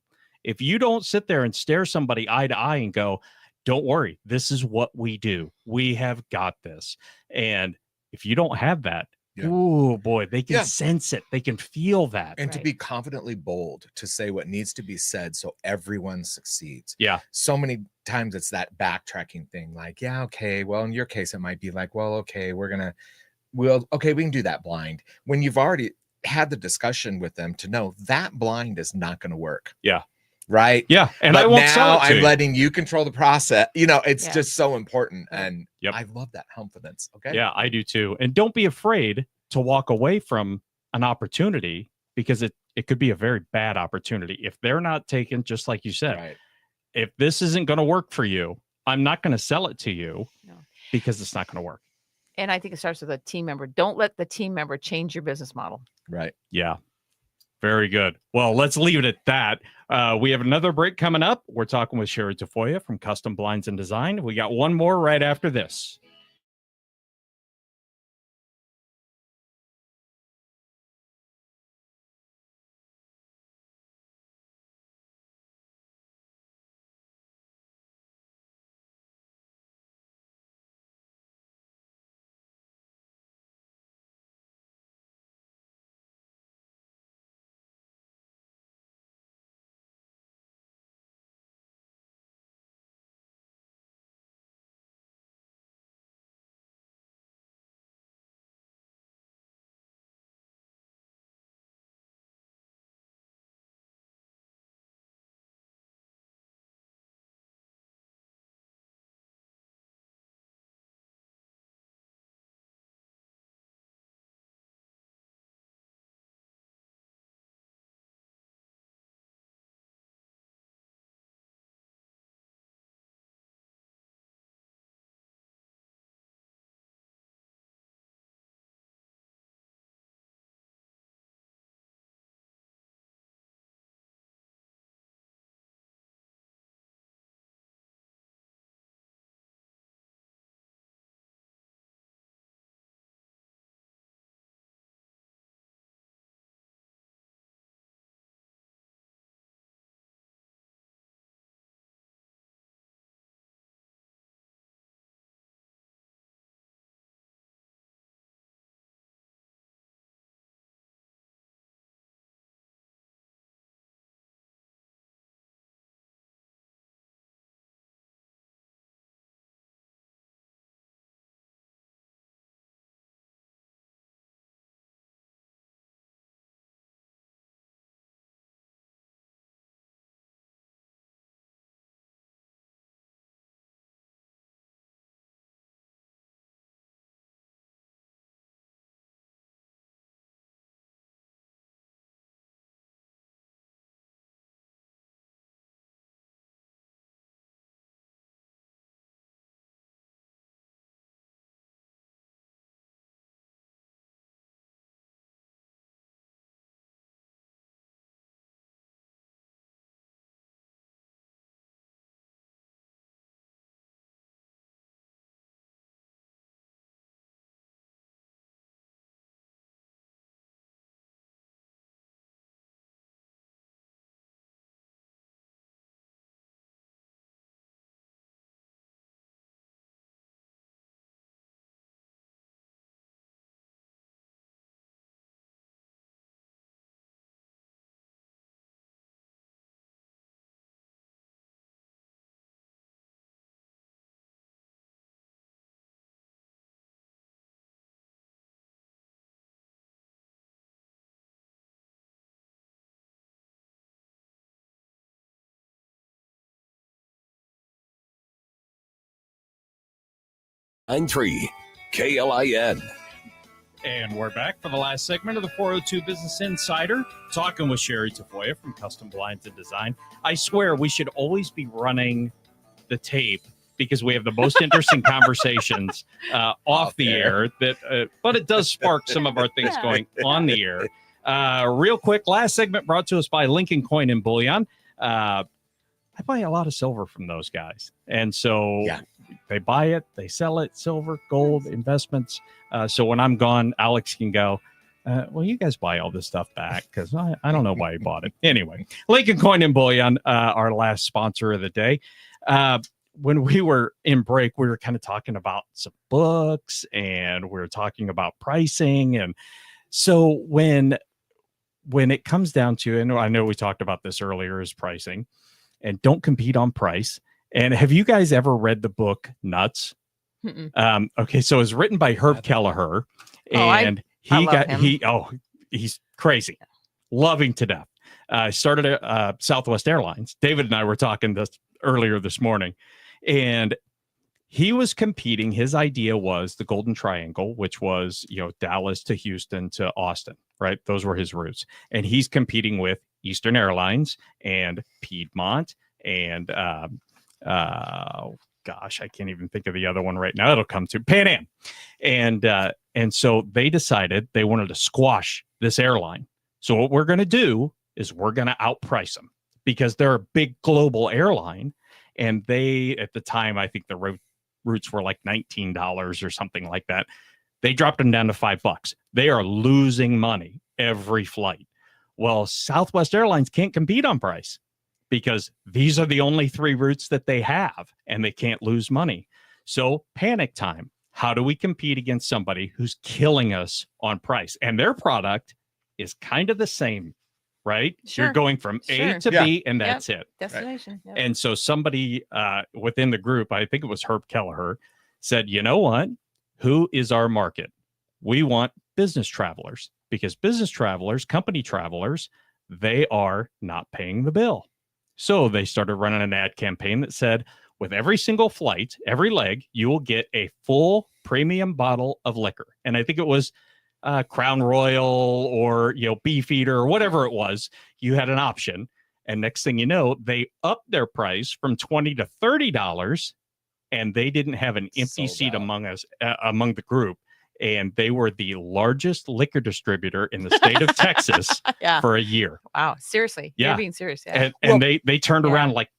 Speaker 2: if you don't sit there and stare somebody eye to eye and go, don't worry, this is what we do, we have got this. And if you don't have that, oh boy, they can sense it. They can feel that.
Speaker 3: And to be confidently bold, to say what needs to be said so everyone succeeds.
Speaker 2: Yeah.
Speaker 3: So many times it's that backtracking thing. Like, okay, well, in your case, it might be like, well, okay, we can do that blind. When you've already had the discussion with them to know that blind is not going to work.
Speaker 2: Yeah.
Speaker 3: Right.
Speaker 2: Yeah. And
Speaker 3: but
Speaker 2: I won't sell it to
Speaker 3: I'm
Speaker 2: you.
Speaker 3: letting you control the process. It's just so important. And I love that confidence. Okay.
Speaker 2: Yeah, I do too. And don't be afraid to walk away from an opportunity, because it could be a very bad opportunity. If they're not taken, just like you said, if this isn't going to work for you, I'm not going to sell it to you because it's not going to work.
Speaker 4: And I think it starts with a team member. Don't let the team member change your business model.
Speaker 3: Right.
Speaker 2: Yeah. Very good. Well, let's leave it at that. We have another break coming up. We're talking with Sherri Tafoya from Custom Blinds and Design. We got one more right after this.
Speaker 1: 93 KLIN.
Speaker 2: And we're back for the last segment of the 402 Business Insider, talking with Sherri Tafoya from Custom Blinds and Design. I swear we should always be running the tape because we have the most interesting conversations off the air. But it does spark some of our things going on the air. Real quick, last segment brought to us by Lincoln Coin and Bullion. I buy a lot of silver from those guys. And so they buy it, they sell it, silver, gold, investments. So when I'm gone, Alex can go, well, you guys buy all this stuff back because I don't know why you bought it. Anyway, Lincoln Coin and Bullion, our last sponsor of the day. When we were in break, we were kind of talking about some books and we were talking about pricing. And so when it comes down to, and I know we talked about this earlier, is pricing, and don't compete on price. And have you guys ever read the book Nuts? Okay, so it's written by Herb Kelleher, and he's crazy, loving to death. Started at Southwest Airlines. David and I were talking earlier this morning, and he was competing. His idea was the Golden Triangle, which was Dallas to Houston to Austin, right? Those were his routes, and he's competing with Eastern Airlines and Piedmont and I can't even think of the other one right now. It'll come to Pan Am. And so they decided they wanted to squash this airline. So what we're going to do is we're going to outprice them because they're a big global airline. And they, at the time, I think the routes were like $19 or something like that. They dropped them down to $5. They are losing money every flight. Well, Southwest Airlines can't compete on price, because these are the only 3 routes that they have and they can't lose money. So panic time. How do we compete against somebody who's killing us on price? And their product is kind of the same, right?
Speaker 4: Sure.
Speaker 2: You're going from A to B and that's it.
Speaker 4: Destination.
Speaker 2: Right. And so somebody within the group, I think it was Herb Kelleher, said, you know what? Who is our market? We want business travelers, because business travelers, company travelers, they are not paying the bill. So they started running an ad campaign that said, with every single flight, every leg, you will get a full premium bottle of liquor. And I think it was Crown Royal or Beefeater or whatever it was. You had an option. And next thing you know, they upped their price from $20 to $30, and they didn't have an empty seat among the group. And they were the largest liquor distributor in the state of Texas for a year.
Speaker 4: Wow. Seriously.
Speaker 2: Yeah.
Speaker 4: You're being serious. Yeah.
Speaker 2: And they turned around like,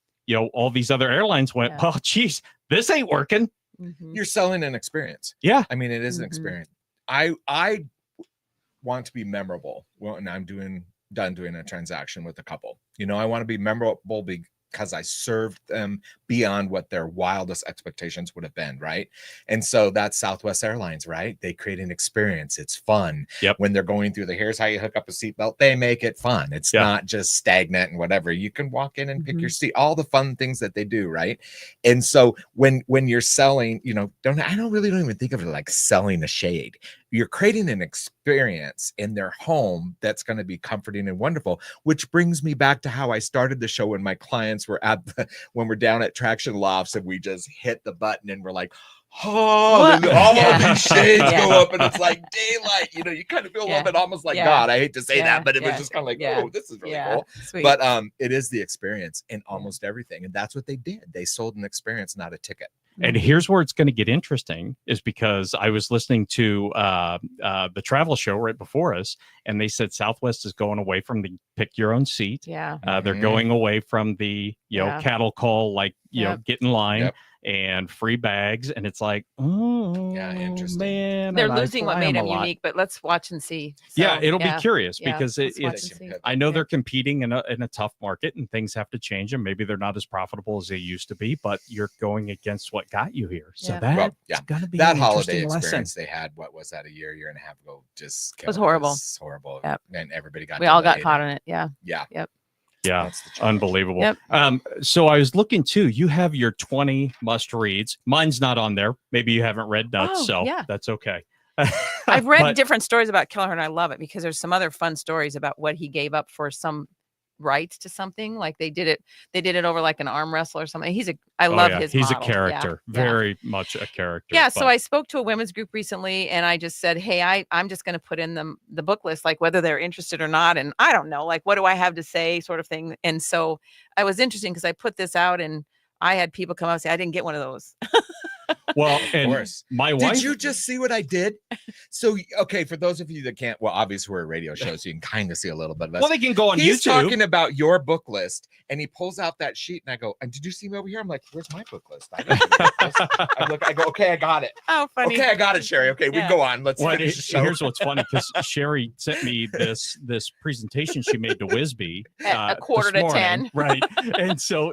Speaker 2: all these other airlines went, oh, geez, this ain't working.
Speaker 4: Mm-hmm.
Speaker 3: You're selling an experience.
Speaker 2: Yeah.
Speaker 3: I mean, it is an experience. I want to be memorable when I'm done doing a transaction with a couple. I want to be memorable because I served them beyond what their wildest expectations would have been, right? And so that's Southwest Airlines, right? They create an experience. It's fun.
Speaker 2: Yep.
Speaker 3: When they're going through here's how you hook up a seatbelt, they make it fun. It's not just stagnant and whatever. You can walk in and pick your seat, all the fun things that they do, right? And so when you're selling, I don't even think of it like selling a shade. You're creating an experience in their home that's going to be comforting and wonderful, which brings me back to how I started the show when my clients were when we're down at Traction Lofts and we just hit the button and we're like, all these shades go up and it's like daylight. You kind of feel a little bit almost like God. I hate to say that, but it was just kind of like, oh, this is really cool.
Speaker 4: Sweet.
Speaker 3: But it is the experience in almost everything. And that's what they did. They sold an experience, not a ticket.
Speaker 2: And here's where it's going to get interesting, is because I was listening to the travel show right before us, and they said Southwest is going away from the pick your own seat.
Speaker 4: Yeah.
Speaker 2: They're going away from the cattle call, like get in line and free bags, and it's like, oh
Speaker 3: interesting.
Speaker 2: Man,
Speaker 4: they're losing what made them unique, but let's watch and see. So,
Speaker 2: it'll be curious because it's. I know they're competing in a tough market, and things have to change, and maybe they're not as profitable as they used to be. But you're going against what got you here, so that's gonna be
Speaker 3: that holiday experience they had. What was that, a year and a half ago? Just
Speaker 4: it was horrible.
Speaker 3: Horrible.
Speaker 4: Yep.
Speaker 3: And everybody got.
Speaker 4: We all got caught in it. Yeah.
Speaker 3: Yep.
Speaker 2: Yeah, unbelievable.
Speaker 4: Yep.
Speaker 2: So I was looking too. You have your 20 must reads. Mine's not on there. Maybe you haven't read Nuts, so that's okay.
Speaker 4: I've read different stories about Kelleher, and I love it because there's some other fun stories about what he gave up for some rights to something. Like they did it over like an arm wrestle or something. I love his
Speaker 2: He's
Speaker 4: model.
Speaker 2: a character,
Speaker 4: Yeah.
Speaker 2: very much a character.
Speaker 4: Yeah. So I spoke to a women's group recently and I just said, hey, I'm just going to put in the book list, like whether they're interested or not. And I don't know, like, what do I have to say sort of thing. And so I was interesting because I put this out and I had people come up and say, I didn't get one of those.
Speaker 2: Well, and
Speaker 3: course.
Speaker 2: my wife.
Speaker 3: Did you just see what I did? So, okay, for those of you that can't, well, obviously we're a radio show, so you can kind of see a little bit of us.
Speaker 2: Well, they can go on
Speaker 3: He's
Speaker 2: YouTube.
Speaker 3: talking about your book list, and he pulls out that sheet, and I go, "And did you see me over here?" I'm like, "Where's my book list?" I go, "Okay, I got it."
Speaker 4: Oh, funny.
Speaker 3: Okay, I got it, Sherri. Okay, we can go on. Let's finish the show.
Speaker 2: Here's what's funny because Sherri sent me this presentation she made to Wisby
Speaker 4: At a quarter
Speaker 2: this
Speaker 4: to
Speaker 2: morning,
Speaker 4: 10.
Speaker 2: right?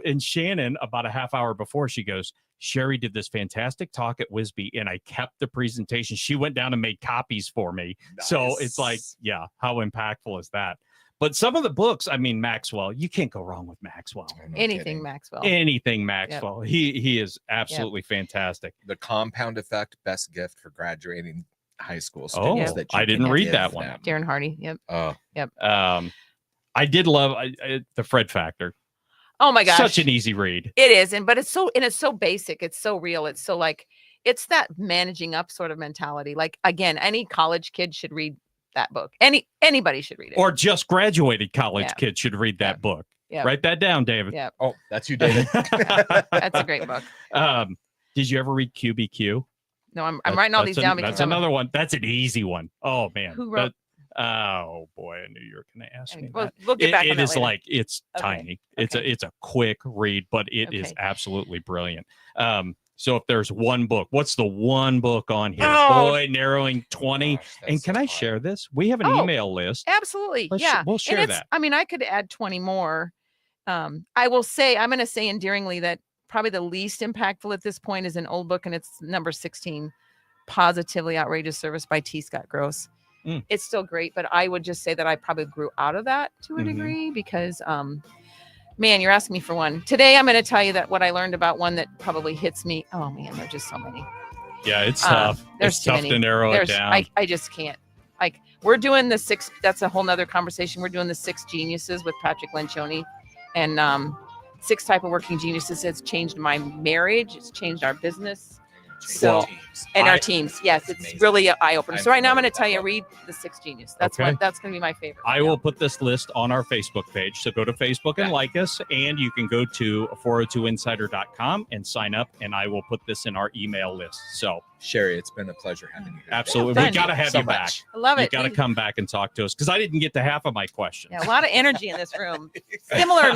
Speaker 2: And Shannon, about a half hour before, she goes, Sherri did this fantastic talk at Wisby, and I kept the presentation. She went down and made copies for me.
Speaker 3: Nice.
Speaker 2: So it's like, yeah, how impactful is that? But some of the books, I mean, Maxwell, you can't go wrong with Maxwell.
Speaker 4: Anything Maxwell.
Speaker 2: Anything Maxwell. Yep. He is absolutely fantastic.
Speaker 3: The Compound Effect, best gift for graduating high school students.
Speaker 2: Oh, I didn't read that one.
Speaker 4: Darren Hardy. Yep.
Speaker 3: Oh,
Speaker 4: yep.
Speaker 2: I did love the Fred Factor.
Speaker 4: Oh my gosh.
Speaker 2: Such an easy read.
Speaker 4: It is. But it's so basic. It's so real. It's so like, it's that managing up sort of mentality. Like, again, any college kid should read that book. Anybody should read it.
Speaker 2: Or just graduated college kids should read that book.
Speaker 4: Yeah.
Speaker 2: Write that down, David.
Speaker 4: Yeah.
Speaker 3: Oh, that's you, David.
Speaker 4: That's a great book.
Speaker 2: Did you ever read QBQ?
Speaker 4: No, I'm writing all these down because
Speaker 2: that's another one. That's an easy one. Oh man.
Speaker 4: Who wrote?
Speaker 2: Oh boy, I knew you were going to ask me that.
Speaker 4: We'll get back on that
Speaker 2: It is
Speaker 4: later.
Speaker 2: like it's tiny. It's a quick read, but it is
Speaker 4: Okay.
Speaker 2: absolutely brilliant. So if there's one book, what's the one book on here?
Speaker 4: Oh.
Speaker 2: Boy, narrowing 20.
Speaker 3: Gosh, that's
Speaker 2: And can
Speaker 3: so
Speaker 2: I
Speaker 3: hard.
Speaker 2: share this? We have an
Speaker 4: Oh.
Speaker 2: email list.
Speaker 4: Absolutely.
Speaker 2: We'll share
Speaker 4: and
Speaker 2: that.
Speaker 4: I mean, I could add 20 more. I will say, I'm going to say endearingly that probably the least impactful at this point is an old book, and it's number 16, Positively Outrageous Service by T. Scott Gross.
Speaker 2: Mm.
Speaker 4: It's still great, but I would just say that I probably grew out of that to a degree because, man, you're asking me for one. Today, I'm going to tell you that what I learned about one that probably hits me. Oh, man, there's just so many.
Speaker 2: Yeah, it's tough.
Speaker 4: There's
Speaker 2: It's
Speaker 4: too
Speaker 2: tough
Speaker 4: many.
Speaker 2: to narrow it down.
Speaker 4: I just can't. Like, we're doing the 6, that's a whole nother conversation. We're doing the 6 geniuses with Patrick Lencioni, and 6 type of working geniuses. It's changed my marriage. It's changed our business. So, and our teams. Yes, it's
Speaker 3: amazing.
Speaker 4: really an eye opener.
Speaker 3: I'm
Speaker 4: So right now I'm going
Speaker 3: familiar
Speaker 4: to tell you,
Speaker 3: with
Speaker 4: read the 6 Genius. That's
Speaker 2: Okay.
Speaker 4: that's going to be my favorite.
Speaker 2: I will put this list on our Facebook page. So go to Facebook and like us, and you can go to 402insider.com and sign up, and I will put this in our email list. So
Speaker 3: Sherri, it's been a pleasure having you here.
Speaker 2: absolutely.
Speaker 4: fun.
Speaker 2: We got to have
Speaker 3: So
Speaker 2: you back.
Speaker 3: much.
Speaker 4: I love
Speaker 2: You
Speaker 4: it.
Speaker 2: got to come back and talk to us because I didn't get to half of my questions.
Speaker 4: Yeah, a lot of energy in this room. Similar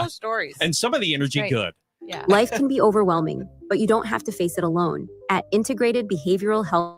Speaker 4: stories.
Speaker 2: And some of the energy
Speaker 4: Right.
Speaker 2: good.
Speaker 4: Yeah.
Speaker 5: Life can be overwhelming, but you don't have to face it alone. At Integrated Behavioral Health